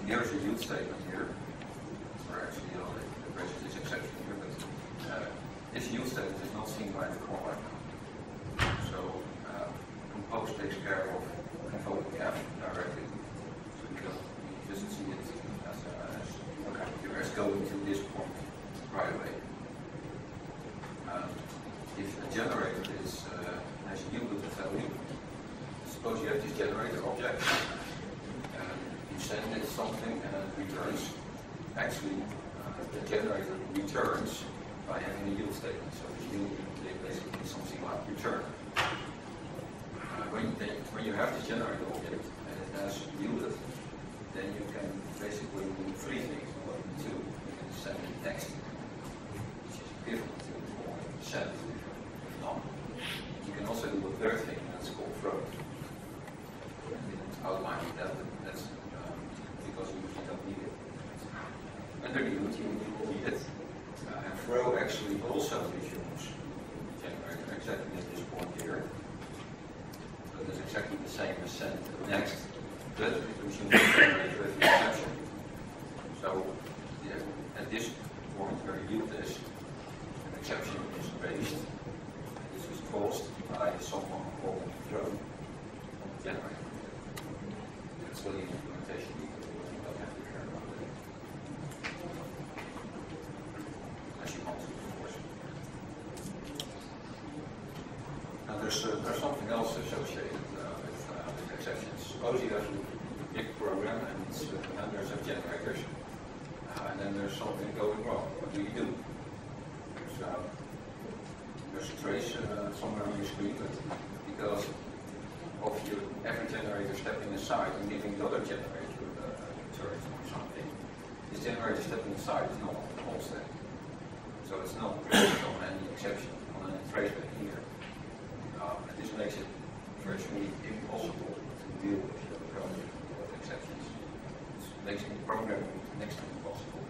here's a yield statement here, or actually, it raises this exception here, but this yield statement is not seen by the core right now. So compose takes care of invoking F directly. So you just see it as going to this point right away. If a generator has yielded a value, suppose you have this generator object, and you send it something and it returns. Actually, the generator returns by having a yield statement. So the yield is basically something like return. When you have this generator object and it has yielded, then you can basically do three things. Two, you can send it text, which is equivalent to send. You can also do a third thing, and that's called throw. Outline that, that's because you don't need it. Underneath, you need it. And throw actually also resumes generator exactly at this point here. So that's exactly the same as send next. But it resumes generator with the exception. So at this point where you do this, an exception is raised. This is caused by someone called throw generator. That's what the implementation you don't have to care about it. As you want to, of course. Now there's something else associated with exceptions. Suppose you have a big program and there's some generators, and then there's something going wrong. What do you do? There's a trace somewhere on your screen, but because of every generator stepping aside and giving the other generator a turn or something, this generator stepping aside is not on the whole stack. So it's not based on any exception, on any trace back here. And this makes it virtually impossible to deal with the problem of exceptions. It makes programming next to impossible.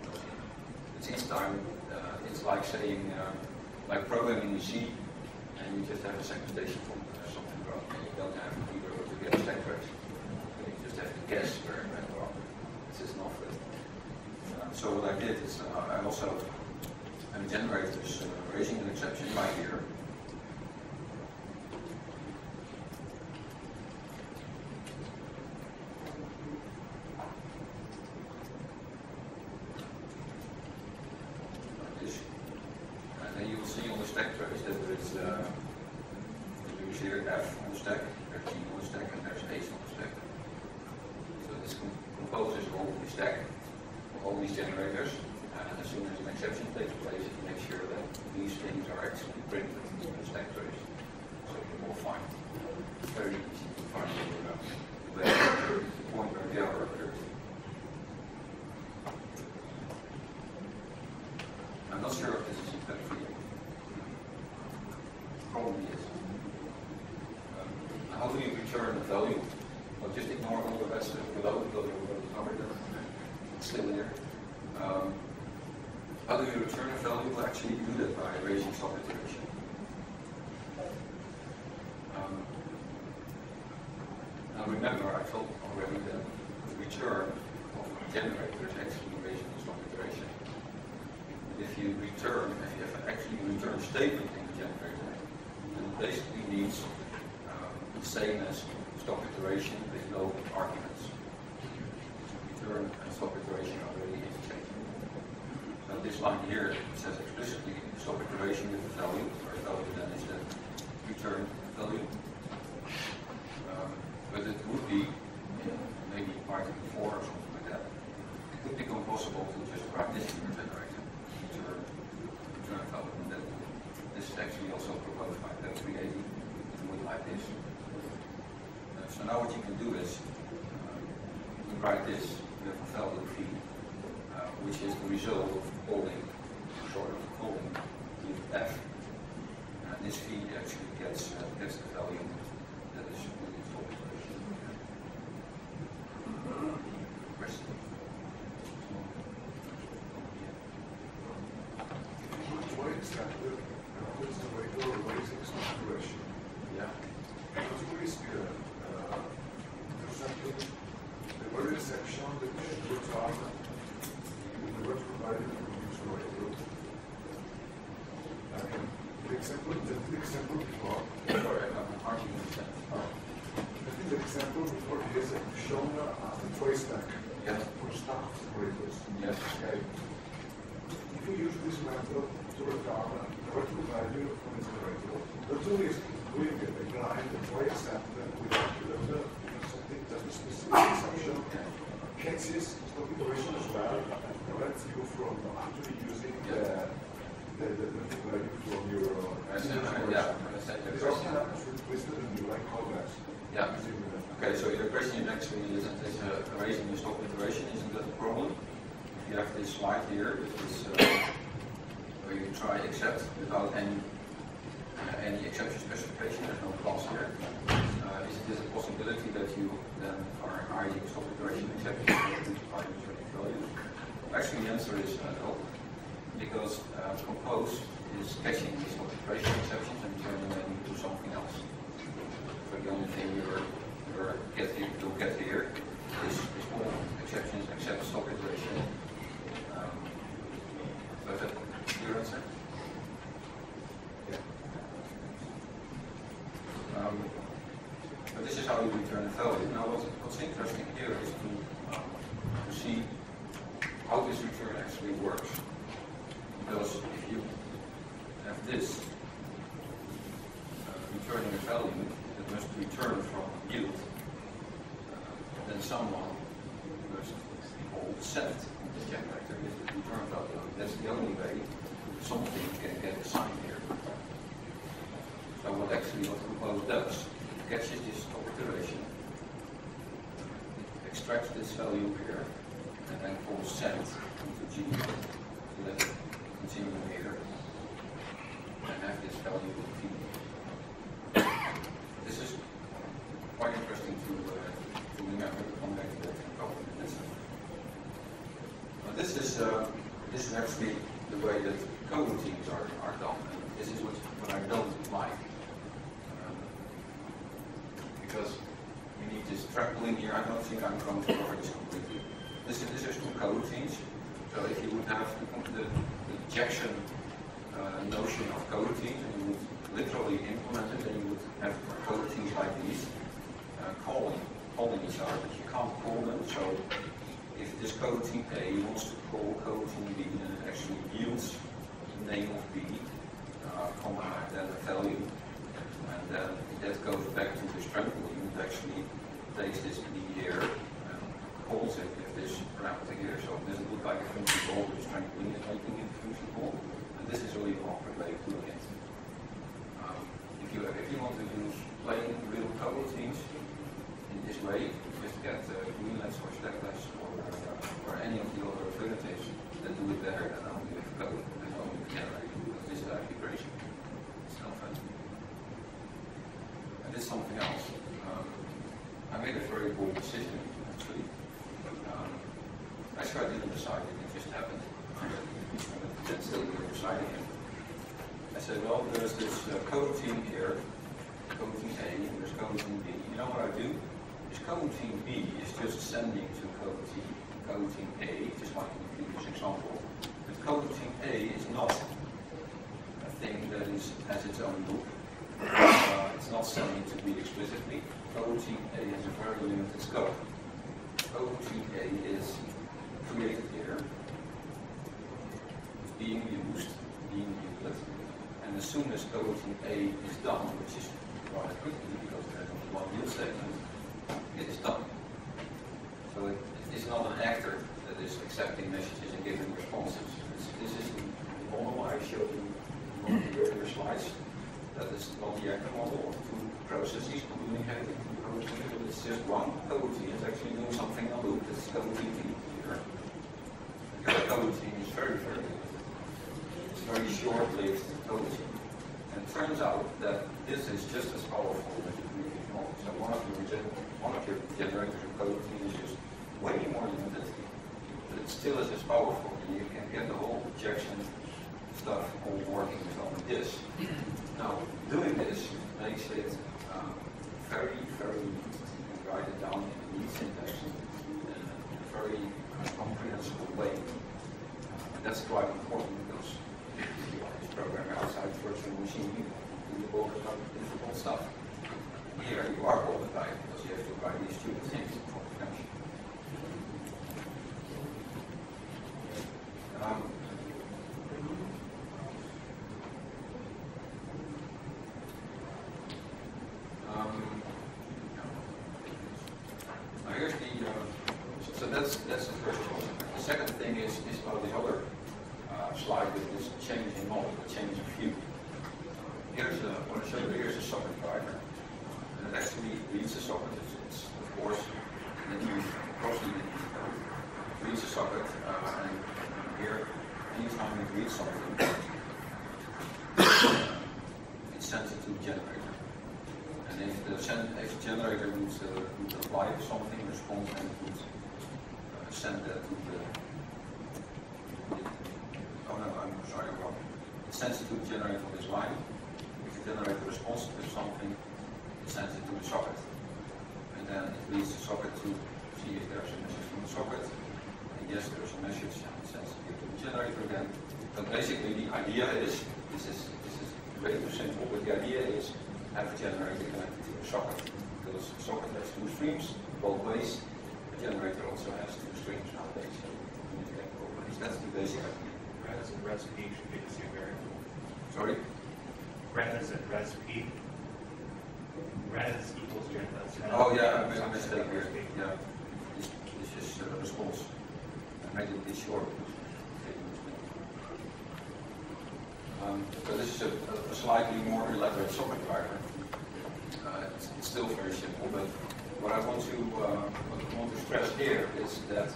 It's each time, it's like saying, like programming in C, and you just have a segmentation from something wrong. You don't have either to get a stack trace. You just have to guess where it went wrong. This is not good. So what I did is I also generated this raising an exception right here. return a value. Well, just ignore all the rest below because we're going to cover them. It's still here. How do you return a value? Well, actually you do that by raising stop iteration. Now remember, I told already that the return of a generator is actually raising the stop iteration. If you return, if you have actually return statement in the generator, then it basically means the same as stop iteration with no arguments. Return and stop iteration are really interchangeable. So this line here says explicitly stop iteration with the value, or value then is the return value. But it would be maybe Python 4 or something like that. It would become possible to just write this in your generator, return value, and that this is actually also proposed by the 380. It would like this. So now what you can do is you write this with a value feed, which is the result of calling with f. And this feed actually gets the value that is really stored. Question? What exactly is the regular raising configuration? Yeah. Because we for example, the very section that we talk in the word provided from user regular. The example before. Sorry, I'm arguing that. I think the example before is shown the trace stack for staff separators. Yes. Okay. If you use this method to return the virtual value from the generator, the tool is doing it again, the trace stack without something just a specific exception. Catches stop iteration as well, and prevents you from actually using the value from your This also happens with twisted and Boudary callbacks. Yeah. Okay, so your question is actually is raising the stop iteration, isn't that a problem? If you have this slide here, where you try except without any exception specification, there's no clause here. Is it a possibility that you then are hiding stop iteration exceptions by returning values? Actually, the answer is no, because compose is catching these stop iteration exceptions and turning them into something else. So the only thing you'll get here is all exceptions except stop iteration. So is that your answer? Yeah. But this is how you return a value. Now what's interesting here is to see how this return actually works. Because if you have this returning a value that must return from yield, then someone must hold set on this generator with the return value. That's the only way something can get assigned here. So what compose does, it catches this stop iteration, it extracts this value here, and then calls send into G so that it continue here and have this value feed. This is quite interesting to remember. We'll come back to that in a couple of minutes. This is actually the way that coroutines are done. And this is what I don't like. Because you need this trampoline here. I don't think I'm going to cover this completely. This is two coroutines. So if you would have the injection notion of coroutines, and you would literally implement it, then you would have coroutines like these calling each other, but you can't call them. So if this coroutine A wants to call coroutine B, then it actually yields the name of B, then a value, and then that goes back to this trampoline. It actually takes this B here and calls it with this parameter here. So it doesn't look like a function call, but this trampoline is making it a function call. And this is really an awkward way to look at it. If you want to use plain real coroutines in this way, just get Groeneveld or Stackless or any of the other alternatives that do it better than only with code and only with generator, because this is actually crazy. It's not fun. And this is something else. made a very bold decision, actually. Actually, I didn't decide it, it just happened. Then still we were deciding it. I said, well, there's this coroutine here, coroutine A, and there's coroutine B. You know what I do? This coroutine B is just sending to coroutine A, just like in the previous example. But coroutine A is not a thing that has its own loop. It's not sending to B explicitly. Coroutine A has a very limited scope. Coroutine A is created here, it's being used, being used, and as soon as coroutine A is done, which is rather quickly because there's only one yield statement, it is done. So it is not an actor that is accepting messages and giving responses. This is the model I showed you in one of the earlier slides. That is not the actor model of two processes communicating. It's just one coroutine. It's actually doing something on loop. It's coroutine here. The coroutine is very limited. It's very short-lived coroutine. And it turns out that this is just as powerful as the previous model. So one of your generators of coroutine is just way more limited, but it still is as powerful. You can get the whole projection stuff all working with only this. Now, doing this makes it very neat. You can write it down in a neat syntax in a very comprehensible way. That's quite important because if you are this programming outside virtual machine, you will overcome difficult stuff. Here you are all the time because you have to write these stupid things for the function. Here's the so that's the first one. The second thing is about the other slide with this change in model, the change of view. Here's I want to show you here's a socket driver. And it actually reads the socket. It's of course reads the socket and here anytime it reads something it sends it to the generator. And if the generator would apply something, respond, and it would send that to the. Oh no, I'm sorry, wrong. It sends it to the generator on this line. If the generator responds to something, it sends it to the socket. And then it reads the socket to see if there's a message from the socket. And yes, there's a message, and it sends it to the generator again. But basically, the idea is this is way too simple, but the idea is have a generator connected to a socket. Because the socket has two streams, both ways. The generator also has two streams nowadays, so communicate both ways. That's the basic idea. Res P should be the same variable. Sorry? Res and Res P. Res equals gen. Oh yeah, I made a mistake here. Yeah. This is response. I made it a bit short. So this is a slightly more elaborate socket driver. It's still very simple, but what I want to stress here is that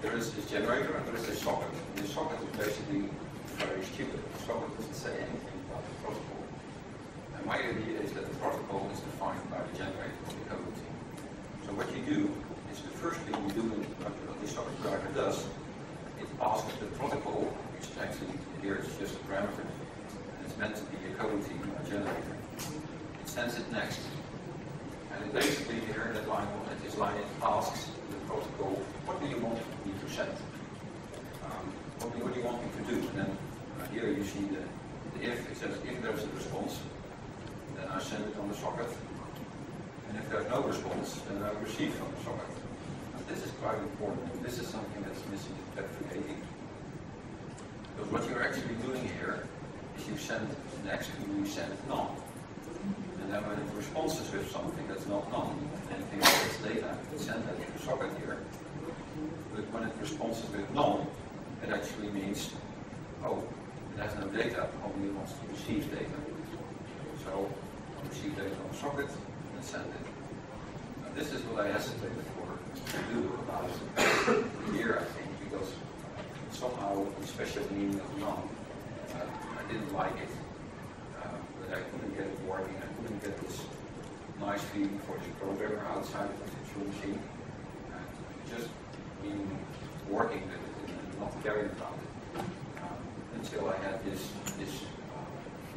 there is this generator and there is this socket. This socket is basically very stupid. The socket doesn't say anything about the protocol. And my idea is that the protocol is defined by the generator of the coroutine. So what you do is the first thing you do, what this socket driver does, it asks the protocol, which is actually here it's just a parameter, and it's meant to be a coroutine, a generator. It sends it next. And it basically here in that line, at this line, it asks the protocol, what do you want me to send? What do you want me to do? And then here you see the if. It says if there's a response, then I send it on the socket. And if there's no response, then I receive from the socket. And this is quite important. This is something that's missing in Factory 80. Because what you're actually doing here is you send next to you send none. And then when it responds with something that's not none, anything that's data, it sends that to the socket here. But when it responds with none, it actually means, oh, it has no data, only it wants to receive data. So I'll receive data on the socket and send it. Now, this is what I hesitated for to do about a year, I think, because somehow the special meaning of none, I didn't like it. But I couldn't get it working. I couldn't get this nice feeling for this programmer outside of the virtual machine. Just in working with it and not caring about it until I had this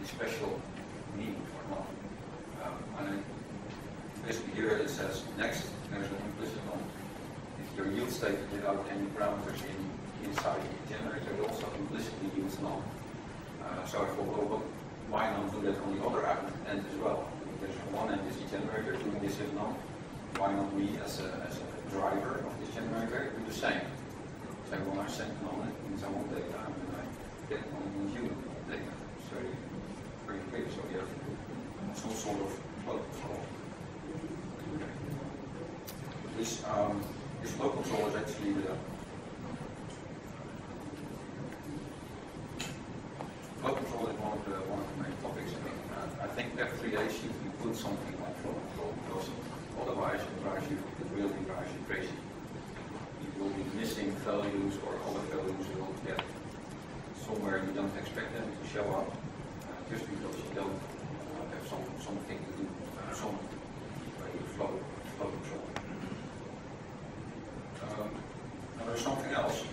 special need or not. And basically here it says next, there's an implicit none. If your yield stated without any parameters inside the generator, it also implicitly yields none. So I thought, well, why not do that on the other end as well? There's one end is the generator doing this if none. Why not me as a driver of this generator do the same? So when I send none, it means I want data, and then I get one human data. So very clear. So we have some sort of flow control. This flow control is actually the flow control is one of the main topics. I think F3H should include something like flow control, because otherwise it really drives you crazy. You will be missing values, or other values will get somewhere you don't expect them to show up, just because you don't have something to do, some flow control. Now there's something else to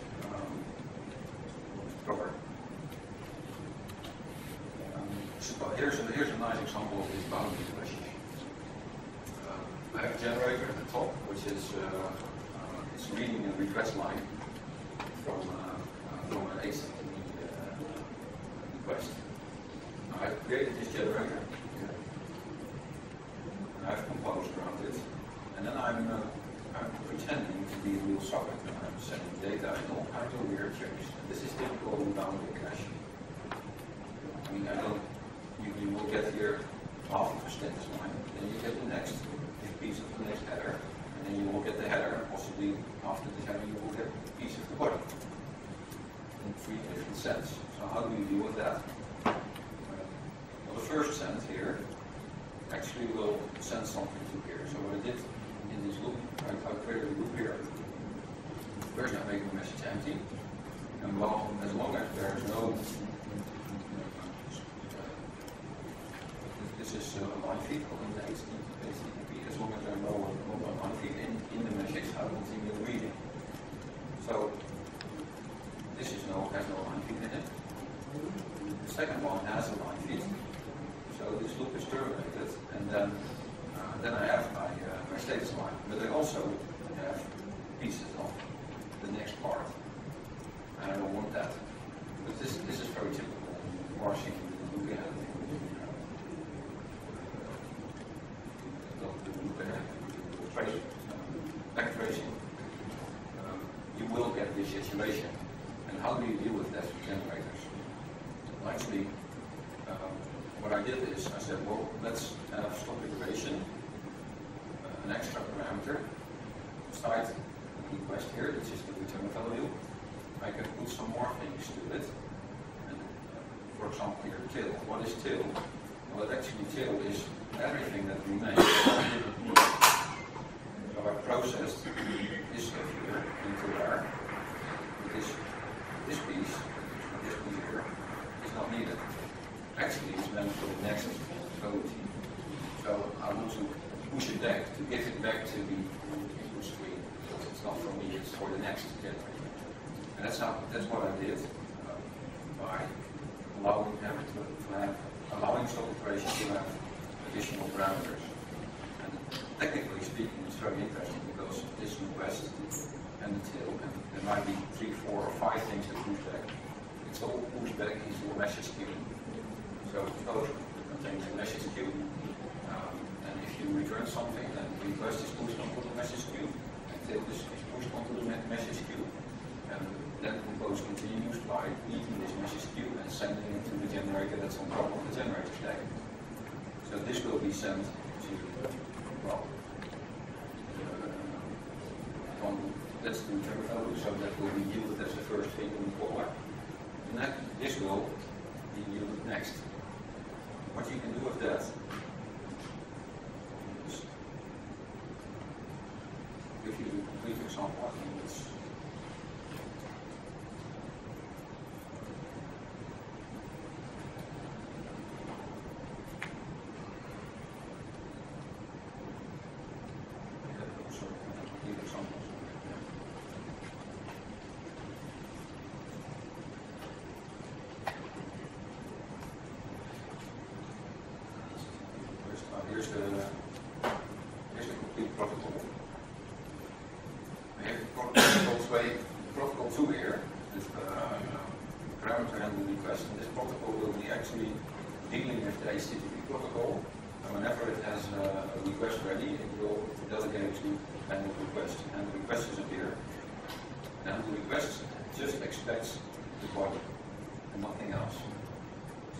cover. Here's a nice example of this boundary relationship. I have a generator at the top, which is it's reading a request line from an HTTP request. Now I've created this generator, and I've composed around it, and then I'm pretending to be a real socket, and I'm sending data in all kinds of weird shapes. This is typical of boundary clash. I mean, you will get here half of a status line, then you get the next piece of the next header, and then you will get the header, possibly after the header you will get a piece of the body in 3 different sets. So how do you deal with that? Well, the first send here actually will send something to here. So what I did in this loop, I created a loop here. First I make the message empty, and as long as there is no this is a line feed in the HTTP. As long as there are no line feed in the message, I will continue reading. So this has no line feed in it. The second one has a line feed. So this loop is terminated, and then I have my status line. But I also have pieces of the next part, and I don't want that. But this is very typical parsing loop ahead. Back tracing, you will get this situation. And how do you deal with that with generators? Well, actually, what I did is I said, well, let's have stop iteration, an extra parameter, inside the request here, which is the return value. I can put some more things to it. And, for example, here, till. What is till? Well, actually, till is everything that remains. So I processed this stuff here into there. This piece here, is not needed. Actually, it's meant for the next code. So I want to push it back, to give it back to the input screen. It's not for me, it's for the next generator. And that's what I did by allowing stop iteration to have additional parameters. And technically speaking, it's very interesting because this request and the tail, and there might be 3, 4, or 5 things that push back. It's all pushed back into a message queue. So code contains a message queue, and if you return something, then the request is pushed onto the message queue, and tail is pushed onto the message queue, and then compose continues by eating this message queue and sending it to the generator that's on top of the generator stack. So this will be sent to, well, that's the return value, so that will be yielded as the first thing in the caller. And this will be yielded next. What you can do with that is give you a complete example. I think it's execute protocol. We have protocol 2 here, with parameter handle request, and this protocol will be actually dealing with the HTTP protocol, and whenever it has a request ready, it will delegate to handle request, and the request is appear. And the request just expects the body and nothing else.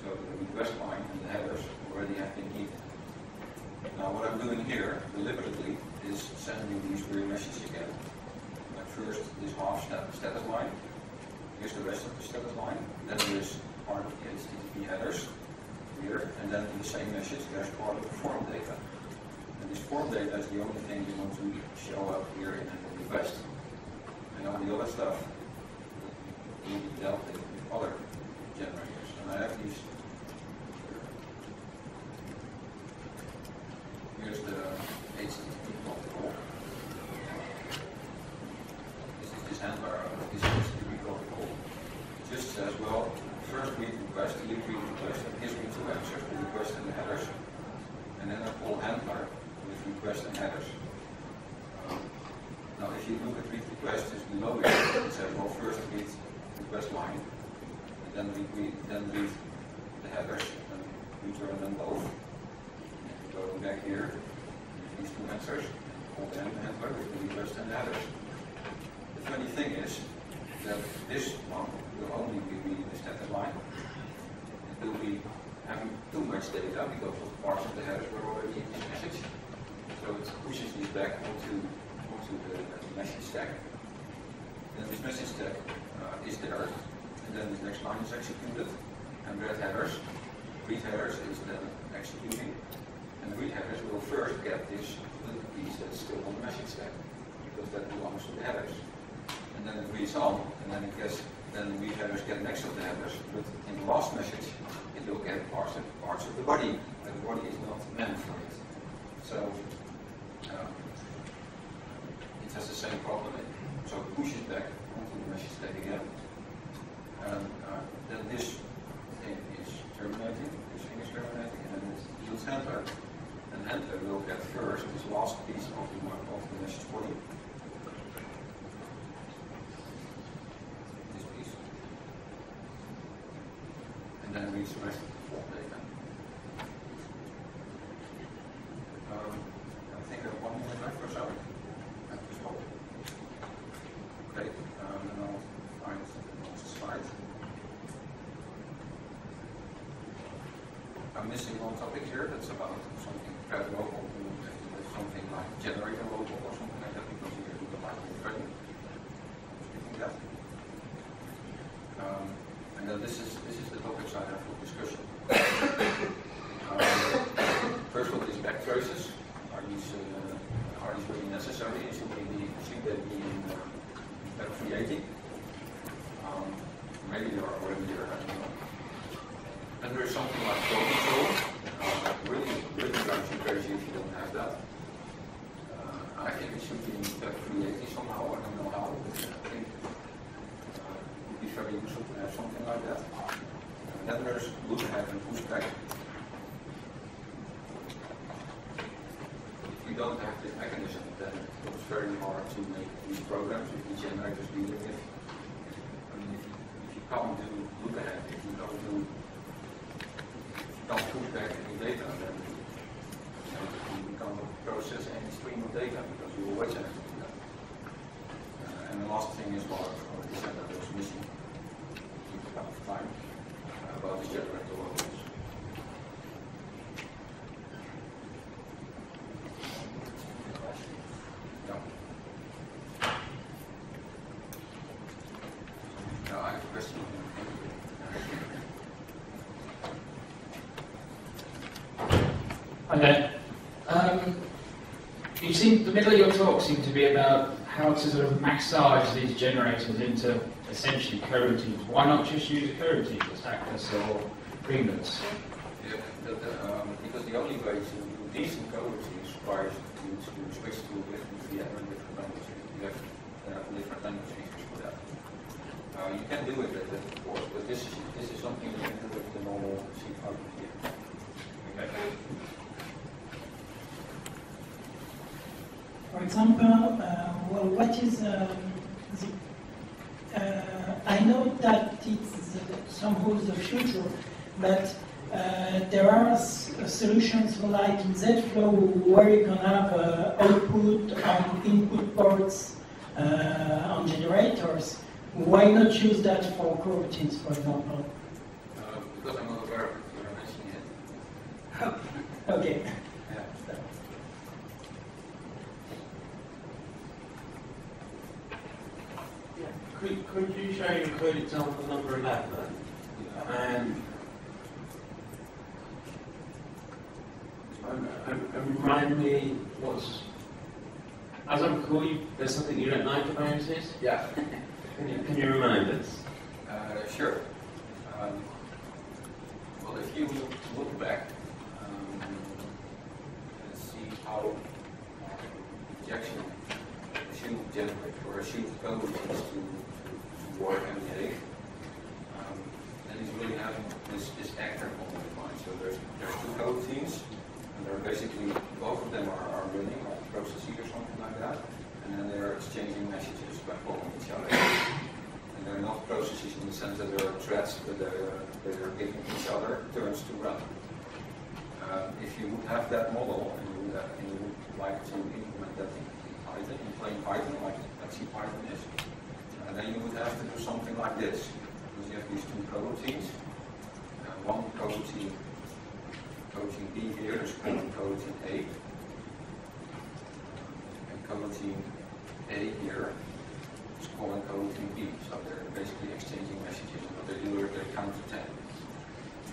So the request line and the headers already have been eaten. Now what I'm doing here, deliberately, is sending these query messages again. Like first this half status line, here's the rest of the status line, then there's part of the HTTP headers here, and then in the same message there's part of the form data. And this form data is the only thing you want to show up here in the request. And all the other stuff will be dealt with other generators. And I have these. Here's the HTTP protocol. This is this handler of this HTTP protocol. It just says, well, first read request, read request, and gives me two answers, the request and the headers. And then I call handler with request and headers. Now, if you look at read request, it's below it. It says, well, first read request line, and then read the headers, and return them both. Go back here, these two answers, call the handler with the request and the headers. The funny thing is that this one will only be reading the status line. It will be having too much data because of parts of the headers were already in this message. So it pushes this back onto the message stack. Then this message stack is there, and then the next line is executed, and read headers is then executing, and the read headers will first get this little piece that's still on the message stack, because that belongs to the headers. And then it reads on, and then the read headers get next to the headers, but in the last message it will get parts of the body, and the body is not meant for it. So it has the same problem. So it pushes back onto the message stack again. And then this thing is terminating, this thing is terminating, and then it yields handler. And handler will get first this last piece of the message body. This piece. And then reads the rest of the form data. I think I have 1 minute left or so. Okay, then I'll find the next slide. I'm missing one topic here that's about something very local, something like generator local or something like that, because here we don't like Inversion. That. And then this is the topics I have for discussion. First one is back traces. Are these really necessary? Should they be in creating? Maybe they are already there, I don't know. And there's something like flow control. Really drives you crazy if you don't have that. I think it should be creating somehow. I don't know how, but I think it would be very useful to have something like that. Then there's look ahead and push back. If you don't have this mechanism, then it's very hard to make these programs with the generators dealing with. I mean, if you can't do look ahead, if you don't push back any data, then you can't process any stream of data because you always have to do that. And the last thing is what we said that was missing a couple of times about the generator locals. I have a question. Hi there. The middle of your talk seemed to be about how to sort of massage these generators into essentially coroutines. Why not just use a coroutine, just Access or Greeneveld? Yeah, because the only way to do decent coroutines requires you to switch to a different VM and different language. You have different language features for that. You can do it, of course, but this is something you can do with the normal C code here. Okay. For example, well, what is I know that it's somehow the future, but there are solutions like in Z-Flow where you can have output and input ports on generators. Why not use that for coroutines, for example? Because I'm not aware of it, you're mentioning it. Okay. Yeah. Could you show your code example number 11 and remind me what's, as I recall, there's something you don't like about it? Yeah. Can you remind us? Sure. Well, if you look back and see how injection assumed generator or assumed code is to work and behave, then he's really having this actor model in mind. So there's two code teams, and they're basically, both of them are running like processes or something like that, and then they're exchanging messages by calling each other. And they're not processes in the sense that they're threads, but they're giving each other turns to run. If you would have that model and you would like to implement that in Python, in plain Python, like Python is, then you would have to do something like this. Because you have these two coroutines. One coroutine B here is called coroutine A. And coroutine A here is calling coroutine B. So they're basically exchanging messages. And what they do is they count to 10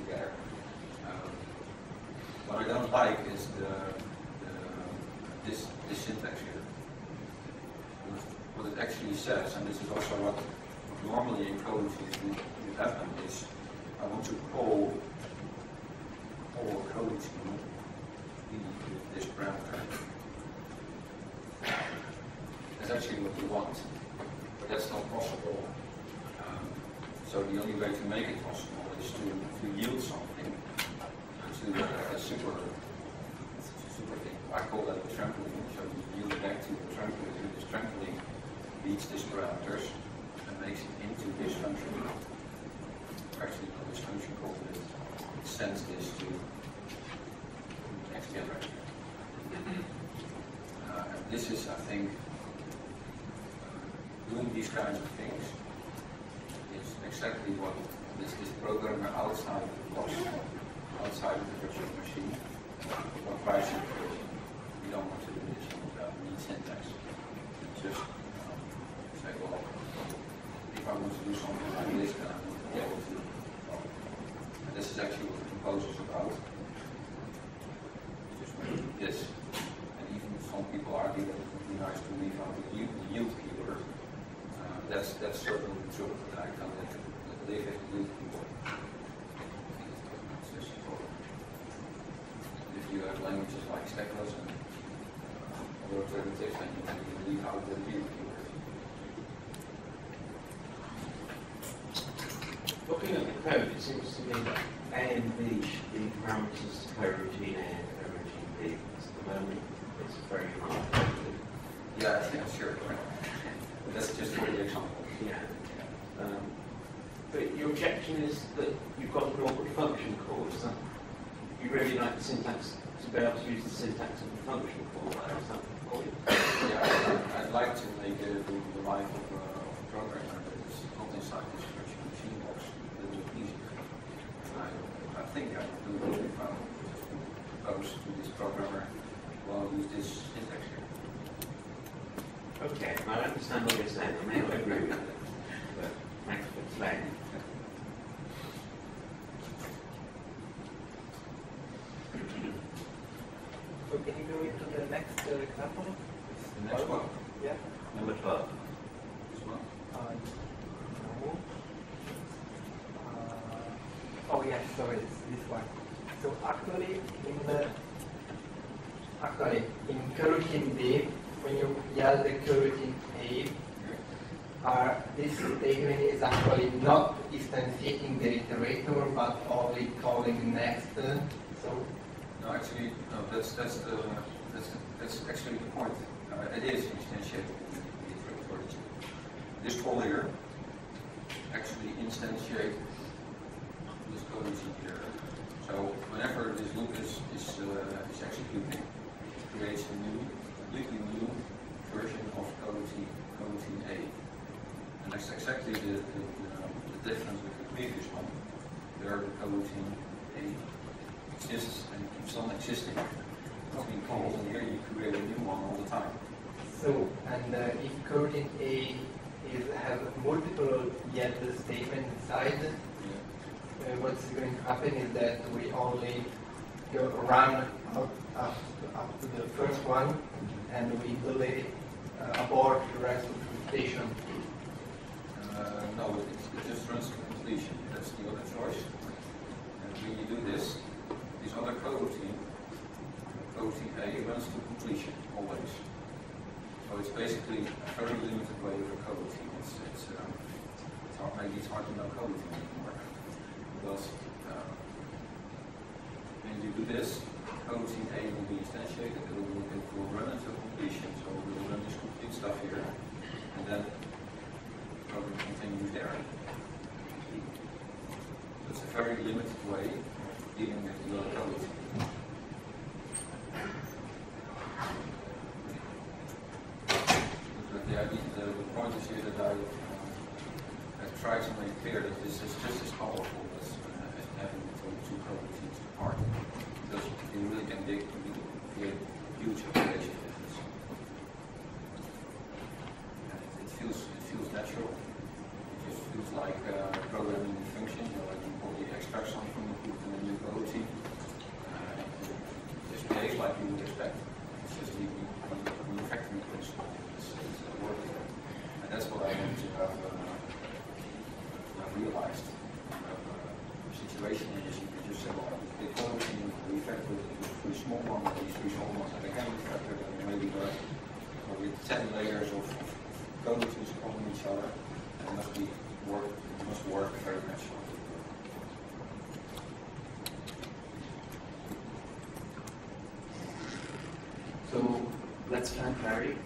together. What I don't like is this syntax here. What it actually says, and this is also what normally in coroutines would happen, is I want to call a coroutine with this parameter. That's actually what you want, but that's not possible. So the only way to make it possible is to yield something to a super thing. I call that a trampoline. So you yield it back to the trampoline, and this trampoline reads these parameters and makes it into this function. Actually, not this function called it. It sends this to the next generator. And this is, I think, doing these kinds of things is exactly what this programmer outside of the box, outside of the virtual machine, what drives it. We don't want to do this without need syntax. Just say, well, if I want to do something like this, then I want to be able to. And this is actually what the composer is about. Just this. And even some people argue that it would be nice to leave out the yield keyword. That's certainly true, but I can't leave it yield keyword. It's just if you have languages like stackless and other alternatives, then you can leave out the yield keyword. Looking at the code, it seems to me that A and B should be parameters to coroutine A and coroutine B. At the moment, it's very hard. Yeah, sure. But that's just for the example. Yeah. But your objection is that you've got an awkward function call. Is that you really like the syntax to be able to use the syntax of the function call? Is that the point? Yeah, I'd like to make the life of a programmer that is not inside this virtual machine box a little bit easier. I think I would do it if I propose to this programmer, well, use this syntax here. Okay, I understand what you're saying. I may not agree with it, but thanks for explaining. So can you go into the next example? The next one? Yeah. Number 12. This one? No. Oh yes, sorry, it's this one. So actually in coroutine B, when you yell the coroutine A, this statement is actually not instantiating the iterator, but only calling next. So No, actually, no. That's actually the point. It is instantiated in the iterator origin. This call here actually instantiates this coroutine here. So whenever this loop is executing, it creates a completely new version of coroutine A. And that's exactly the difference with the previous one. There the coroutine A exists and keeps on existing. Between calls, and here you create a new one all the time. So, and if coroutine A has multiple yet statements inside, what's going to happen is that we only run up to the first one, and we delay abort the rest of the station. No, it just runs to completion. That's the other choice. And when you do this other coroutine A runs to completion always. So it's basically a very limited way of a coroutine. Maybe it's hard to know coroutine anymore. Because when you do this, coroutine A will be instantiated, it will run into completion. So it will run this complete stuff here, and then the program continues there. So it's a very limited way of dealing with the other coroutine. But the point is here that I try to make clear that this is just as powerful as having two coroutines apart. Because you really can create huge application difference. It feels natural. It just feels like programming a function. Like you probably extract something and put it in a new coroutine. It just behaves like you would expect. It's just the factory principle is working. And that's what I want to have realized. The situation is you can just say, well, the coroutine we factor with three small ones, these three small ones, and they can be factored, and maybe with 10 layers of coroutines upon each other, and it must work very naturally. So let's try clarity.